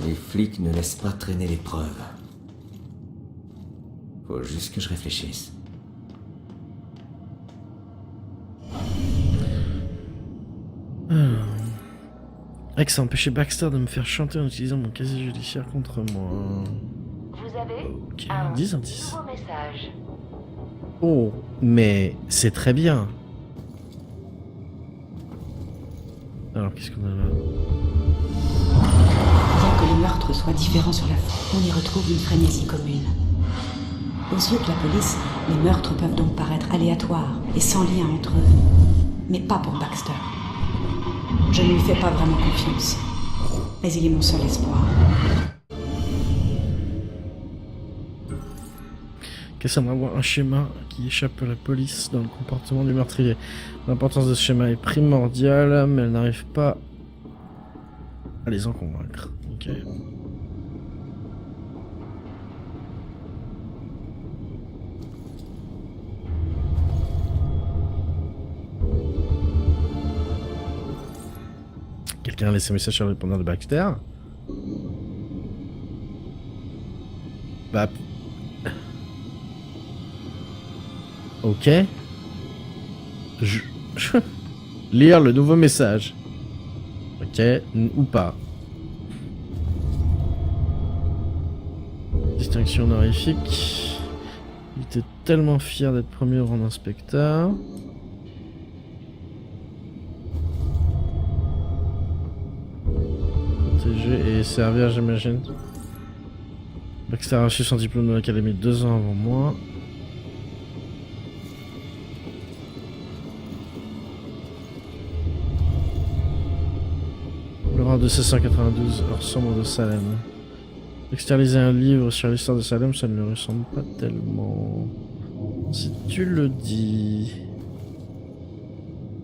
Speaker 2: Les flics ne laissent pas traîner les preuves. Faut juste que je réfléchisse.
Speaker 1: Rex a empêché Baxter de me faire chanter en utilisant mon casier judiciaire contre moi.
Speaker 18: Vous avez
Speaker 1: Ok,
Speaker 18: un
Speaker 1: 10 indices.
Speaker 18: nouveau message.
Speaker 1: Oh, mais c'est très bien. Alors, qu'est-ce qu'on a là?
Speaker 7: Bien que les meurtres
Speaker 19: soit différent sur la fin. On y retrouve une frénésie commune. Aux yeux de la police, les meurtres peuvent donc paraître aléatoires et sans lien entre eux. Mais pas pour Baxter. Je ne lui fais pas vraiment confiance. Mais il est mon seul espoir.
Speaker 1: Ok, ça va avoir un schéma qui échappe à la police dans le comportement du meurtrier. L'importance de ce schéma est primordiale, mais elle n'arrive pas à les en convaincre. Ok. Quelqu'un a laissé un message sur le répondeur de Baxter. Bah... Ok. Lire le nouveau message. Ok, ou pas. Distinction honorifique. Il était tellement fier d'être premier au rang d'inspecteur. Protéger et servir, j'imagine. Baxter a reçu son diplôme de l'académie 2 ans avant moi. Le rang de 1692 ressemble au de Salem. Externaliser un livre sur l'histoire de Salem, ça ne lui ressemble pas tellement. Si tu le dis...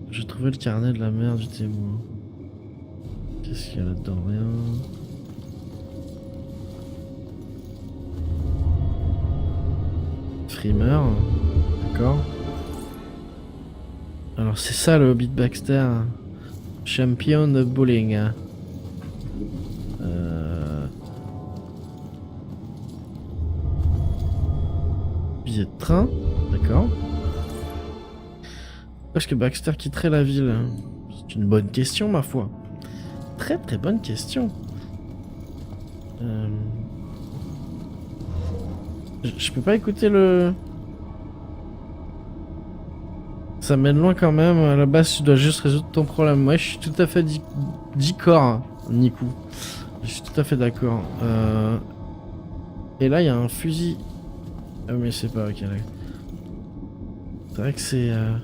Speaker 1: J'ai trouvé le carnet de la mère du témoin. Qu'est-ce qu'il y a là-dedans? Rien. Frimer. D'accord. Alors c'est ça le Hobbit Baxter. Champion de bowling. Billet de train. D'accord. Est-ce que Baxter quitterait la ville? C'est une bonne question, ma foi. Très très bonne question. Je peux pas écouter le... Ça mène loin quand même. À la base, tu dois juste résoudre ton problème. Moi, je suis tout à fait d'accord, hein, Nico. Je suis tout à fait d'accord. Et là, il y a un fusil. Ah, mais c'est pas ok. Là. C'est vrai que c'est... un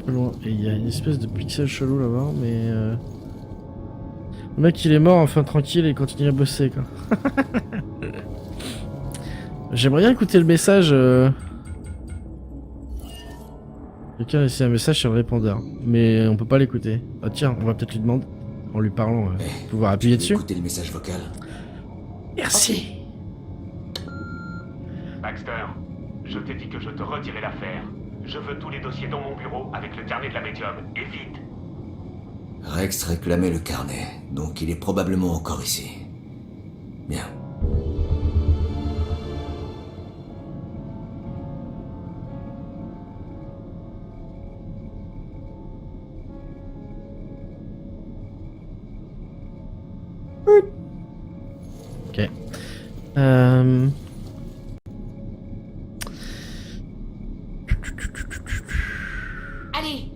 Speaker 1: peu loin. Et il y a une espèce de pixel chelou là-bas, mais... Le mec, il est mort, enfin tranquille, et il continue à bosser, quoi. J'aimerais bien écouter le message... Quelqu'un a laissé un message sur le répondeur, mais on peut pas l'écouter. Ah tiens, on va peut-être lui demander, en lui parlant, pouvoir appuyer dessus.
Speaker 2: Écoutez le message vocal.
Speaker 1: Merci.
Speaker 9: Baxter, je t'ai dit que je te retirais l'affaire. Je veux tous les dossiers dans mon bureau avec le carnet de la médium, et vite.
Speaker 2: Rex réclamait le carnet, donc il est probablement encore ici. Bien.
Speaker 1: Ok.
Speaker 16: Allez,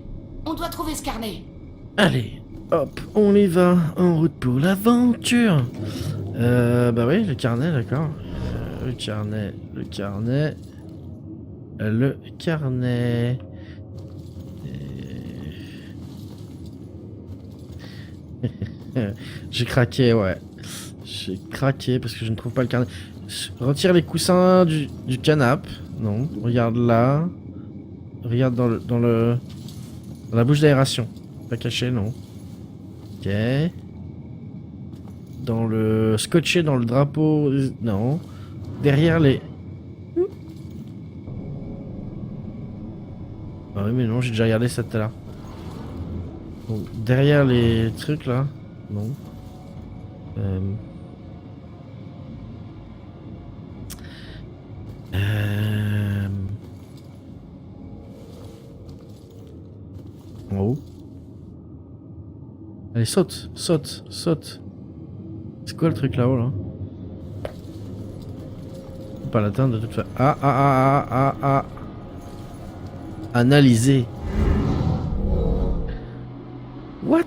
Speaker 16: on doit trouver ce carnet.
Speaker 1: Allez, hop, on y va, en route pour l'aventure. Bah oui, le carnet, d'accord. Le carnet. J'ai craqué, ouais. J'ai craqué parce que je ne trouve pas le carnet. Retire les coussins du canapé. Non, regarde là. Regarde dans la bouche d'aération. Pas caché, non. Ok. Dans le... Scotché dans le drapeau... Non. Derrière les... Ah oui, mais non, j'ai déjà regardé ça tout à l'heure. Bon, derrière les trucs, là. Non. En haut. Allez, saute. C'est quoi le truc là-haut, là? Faut pas l'atteindre de toute façon. Ah. Analyser. What?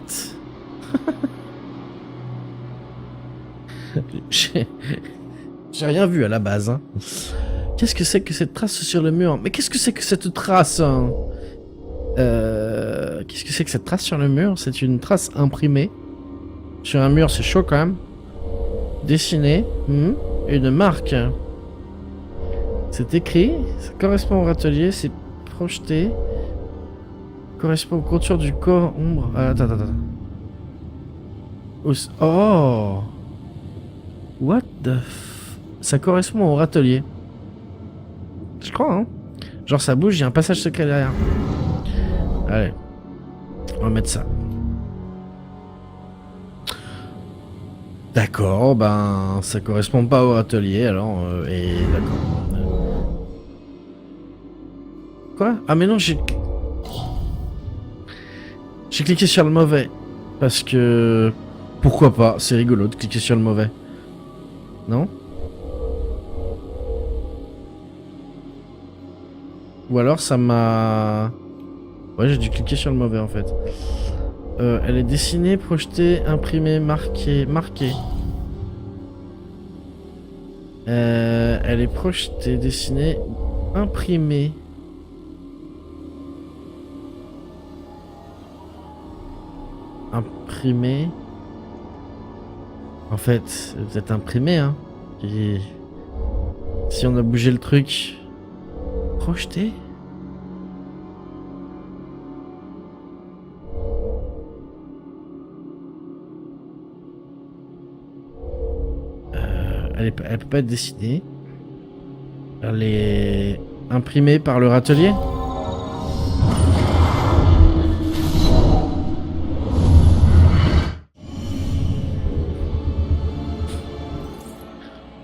Speaker 1: J'ai rien vu à la base. Hein. Qu'est-ce que c'est que cette trace sur le mur? Mais qu'est-ce que c'est que cette trace hein Qu'est-ce que c'est que cette trace sur le mur? C'est une trace imprimée. Sur un mur, c'est chaud quand même. Dessinée. Une marque. C'est écrit. Ça correspond au râtelier. C'est projeté. Correspond aux contours du corps ombre. Attends. Oh! What the f... Ça correspond au râtelier. Je crois, hein. Genre ça bouge, il y a un passage secret derrière. Allez. On va mettre ça. D'accord, ben... Ça correspond pas au râtelier, alors... et d'accord. Quoi? Ah mais non, j'ai cliqué sur le mauvais. Parce que... Pourquoi pas? C'est rigolo de cliquer sur le mauvais. Non? Ou alors ça m'a... Ouais, j'ai dû cliquer sur le mauvais en fait. Elle est dessinée, projetée, imprimée, marquée. Elle est projetée, dessinée, imprimée. Imprimée. En fait, c'est peut-être imprimé, hein. Et... Si on a bougé le truc... Projeté? Elle peut pas être dessinée. Elle est imprimée par le râtelier?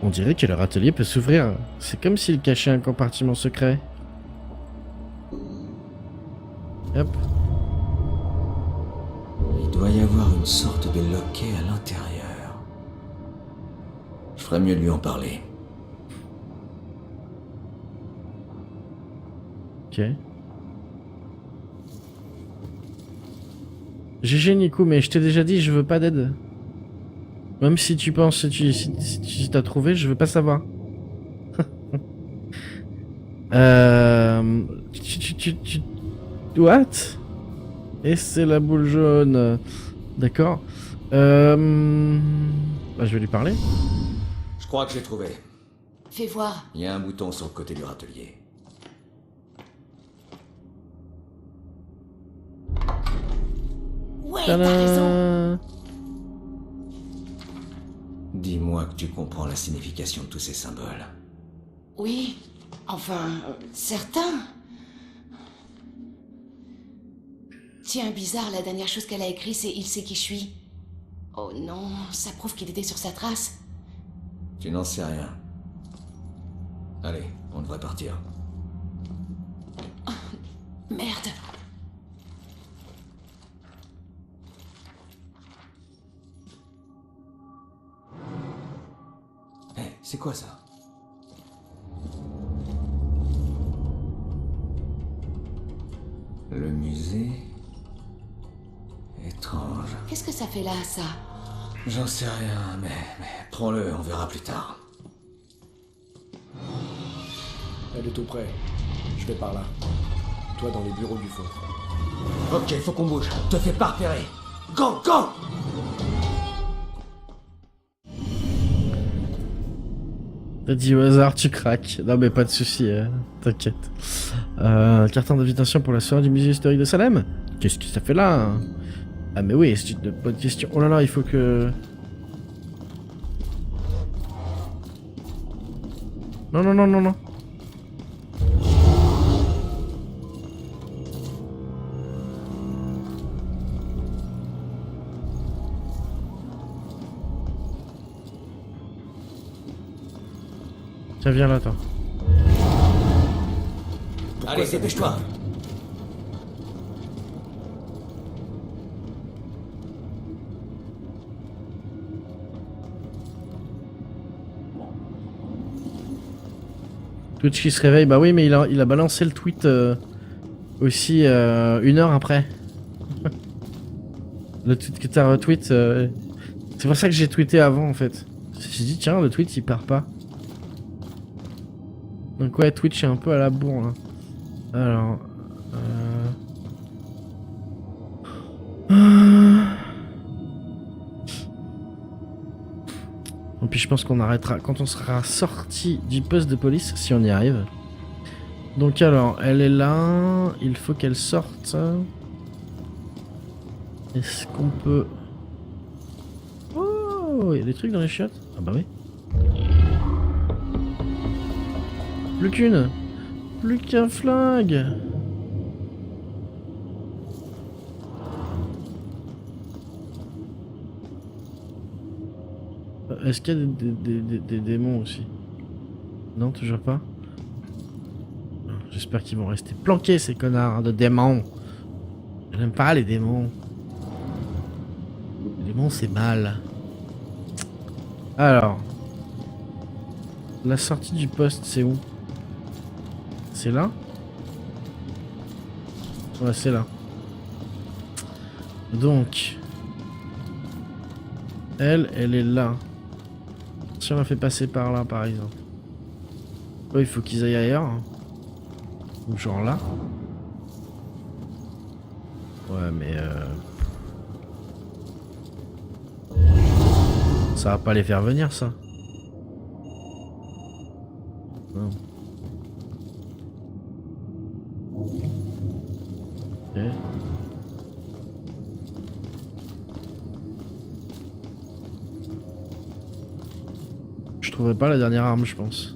Speaker 1: On dirait que le râtelier peut s'ouvrir. C'est comme s'il cachait un compartiment secret. Hop.
Speaker 2: Il doit y avoir une sorte de loquet à l'intérieur. Je ferais mieux de lui en parler.
Speaker 1: Ok. GG Nico, mais je t'ai déjà dit, je veux pas d'aide. Même si tu penses, si t'as trouvé, je veux pas savoir. What? Et c'est la boule jaune. D'accord. Bah, je vais lui parler.
Speaker 2: Je crois que j'ai trouvé.
Speaker 16: Fais voir.
Speaker 2: Il y a un bouton sur le côté du râtelier.
Speaker 16: Ouais, t'as raison.
Speaker 2: Dis-moi que tu comprends la signification de tous ces symboles.
Speaker 16: Oui, enfin, certains. Tiens, bizarre, la dernière chose qu'elle a écrit, c'est « Il sait qui je suis ». Oh non, ça prouve qu'il était sur sa trace.
Speaker 2: Tu n'en sais rien. Allez, on devrait partir.
Speaker 16: Merde.
Speaker 2: Hé, c'est quoi ça? Le musée... Étrange.
Speaker 16: Qu'est-ce que ça fait là, ça?
Speaker 2: J'en sais rien, mais prends-le, on verra plus tard.
Speaker 20: Elle est tout près. Je vais par là. Toi dans les bureaux du fond.
Speaker 2: Ok, faut qu'on bouge. Te fais pas repérer. Go, go!
Speaker 1: T'as dit au hasard, tu craques. Non mais pas de soucis, t'inquiète. Carton d'invitation pour la soirée du musée historique de Salem? Qu'est-ce que ça fait là hein? Ah mais oui, c'est une bonne question. Oh là là, il faut que... Non. Tiens, viens là, toi.
Speaker 2: Allez, dépêche-toi.
Speaker 1: Twitch qui se réveille, bah oui, mais il a balancé le tweet aussi 1 heure après. Le tweet que t'as retweet, c'est pour ça que j'ai tweeté avant en fait. J'ai dit tiens, le Twitch il part pas. Donc ouais, Twitch est un peu à la bourre là. Alors... Et puis je pense qu'on arrêtera quand on sera sorti du poste de police, si on y arrive. Donc alors, elle est là, il faut qu'elle sorte. Est-ce qu'on peut... Oh, il y a des trucs dans les chiottes? Ah bah oui. Plus qu'une. Plus qu'un flingue. Est-ce qu'il y a des démons aussi? Non, toujours pas. J'espère qu'ils vont rester planqués ces connards de démons. J'aime pas les démons. Les démons c'est mal. Alors. La sortie du poste c'est où? C'est là? Ouais, c'est là. Donc. Elle est là. Si on la fait passer par là par exemple. Oh, il faut qu'ils aillent ailleurs. Ou genre là. Ouais mais ça va pas les faire venir ça. Non. Ok. Je trouverai pas la dernière arme je pense.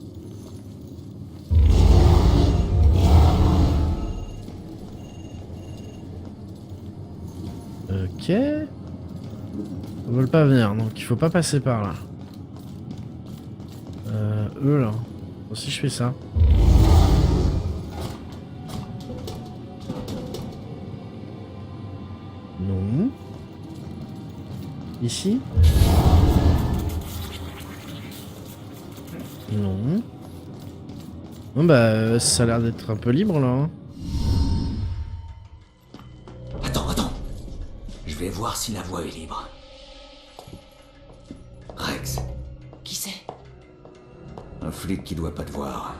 Speaker 1: Ok. Ils veulent pas venir, donc il faut pas passer par là. Eux là. Bon, si je fais ça. Non. Ici. Non. Bon bah ça a l'air d'être un peu libre là. Hein.
Speaker 2: Attends. Je vais voir si la voie est libre. Rex.
Speaker 16: Qui c'est?
Speaker 2: Un flic qui doit pas te voir.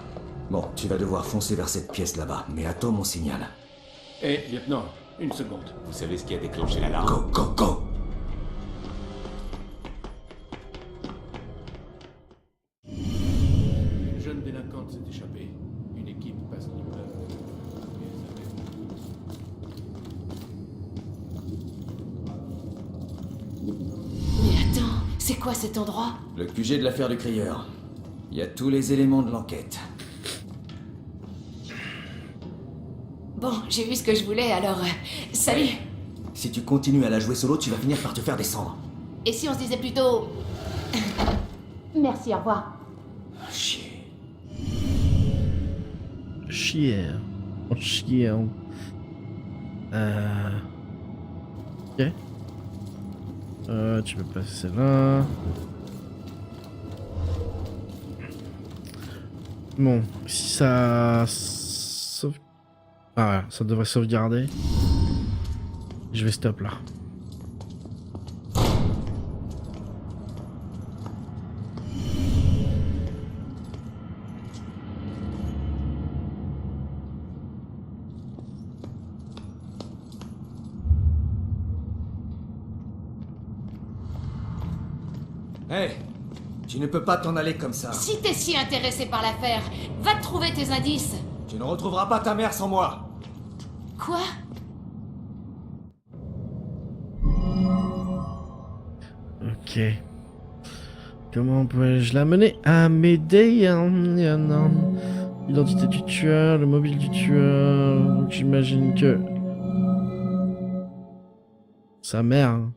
Speaker 2: Bon, tu vas devoir foncer vers cette pièce là-bas, mais attends mon signal.
Speaker 20: Eh, lieutenant, une seconde.
Speaker 9: Vous savez ce qui a déclenché l'alarme?
Speaker 2: Go.
Speaker 20: Une jeune délinquante s'est échappée. Une équipe passe l'immeuble.
Speaker 16: Mais attends, c'est quoi cet endroit?
Speaker 2: Le QG de l'affaire du crieur. Il y a tous les éléments de l'enquête.
Speaker 16: Bon, j'ai eu ce que je voulais, alors... salut.
Speaker 2: Si tu continues à la jouer solo, tu vas finir par te faire descendre.
Speaker 16: Et si on se disait plutôt... Merci, au revoir.
Speaker 2: Chier.
Speaker 1: Ok. Tu peux passer là. Bon, si ça... Ah ouais, ça devrait sauvegarder. Je vais stop là.
Speaker 2: Hé, tu ne peux pas t'en aller comme ça.
Speaker 16: Si t'es si intéressé par l'affaire, va te trouver tes indices.
Speaker 2: Tu ne retrouveras pas ta mère sans moi.
Speaker 16: Quoi?
Speaker 1: Ok. Comment pourrais-je la mener à m'aider? L'identité du tueur, le mobile du tueur. Donc j'imagine que... Sa mère. Hein.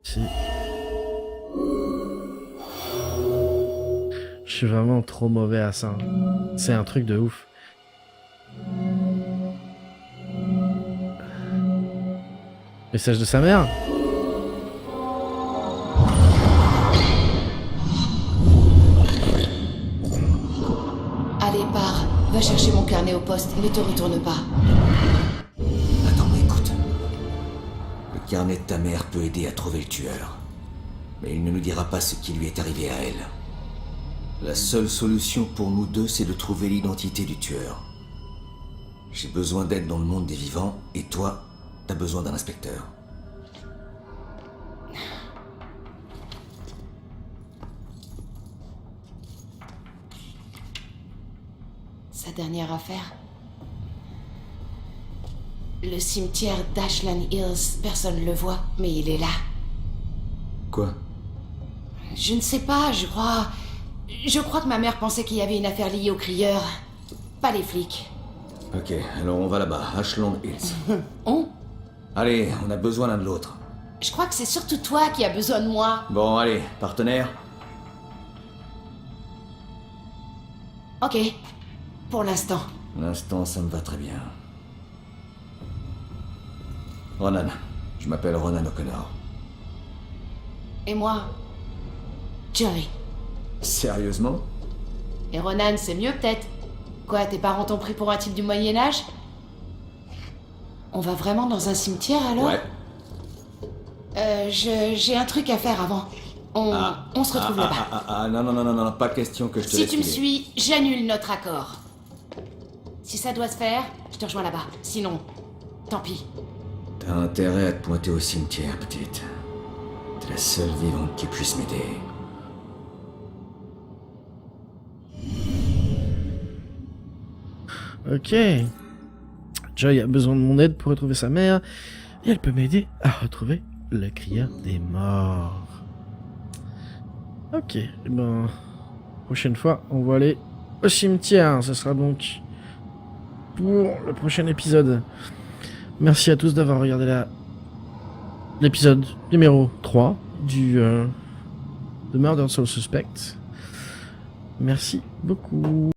Speaker 1: Si. Je suis vraiment trop mauvais à ça. C'est un truc de ouf. Message de sa mère?
Speaker 16: Allez, pars. Va chercher mon carnet au poste. Ne te retourne pas.
Speaker 2: Attends, écoute. Le carnet de ta mère peut aider à trouver le tueur. Mais il ne nous dira pas ce qui lui est arrivé à elle. La seule solution pour nous deux, c'est de trouver l'identité du tueur. J'ai besoin d'aide dans le monde des vivants, et toi, t'as besoin d'un inspecteur.
Speaker 16: Sa dernière affaire. Le cimetière d'Ashland Hills, personne ne le voit, mais il est là.
Speaker 2: Quoi?
Speaker 16: Je ne sais pas, je crois que ma mère pensait qu'il y avait une affaire liée aux crieurs. Pas les flics.
Speaker 2: Ok, alors on va là-bas, Ashland Hills.
Speaker 16: On?
Speaker 2: Allez, on a besoin l'un de l'autre.
Speaker 16: Je crois que c'est surtout toi qui as besoin de moi.
Speaker 2: Bon, allez, partenaire.
Speaker 16: Ok. Pour l'instant.
Speaker 2: L'instant, ça me va très bien. Ronan. Je m'appelle Ronan O'Connor.
Speaker 16: Et moi, Joey.
Speaker 2: Sérieusement?
Speaker 16: Et Ronan, c'est mieux peut-être? Quoi, tes parents t'ont pris pour un type du Moyen-Âge? On va vraiment dans un cimetière alors?
Speaker 2: Ouais.
Speaker 16: J'ai un truc à faire avant. On se retrouve là-bas.
Speaker 2: Non, pas question que je te
Speaker 16: Si
Speaker 2: laisse
Speaker 16: tu me
Speaker 2: filer.
Speaker 16: suis, j'annule notre accord. Si ça doit se faire, je te rejoins là-bas. Sinon, tant pis.
Speaker 2: T'as intérêt à te pointer au cimetière, petite. T'es la seule vivante qui puisse m'aider.
Speaker 1: Ok. Joy a besoin de mon aide pour retrouver sa mère, et elle peut m'aider à retrouver le crieur des morts. Ok, eh ben, prochaine fois, on va aller au cimetière. Ce sera donc pour le prochain épisode. Merci à tous d'avoir regardé l'épisode numéro 3 de Murder Soul Suspect. Merci beaucoup.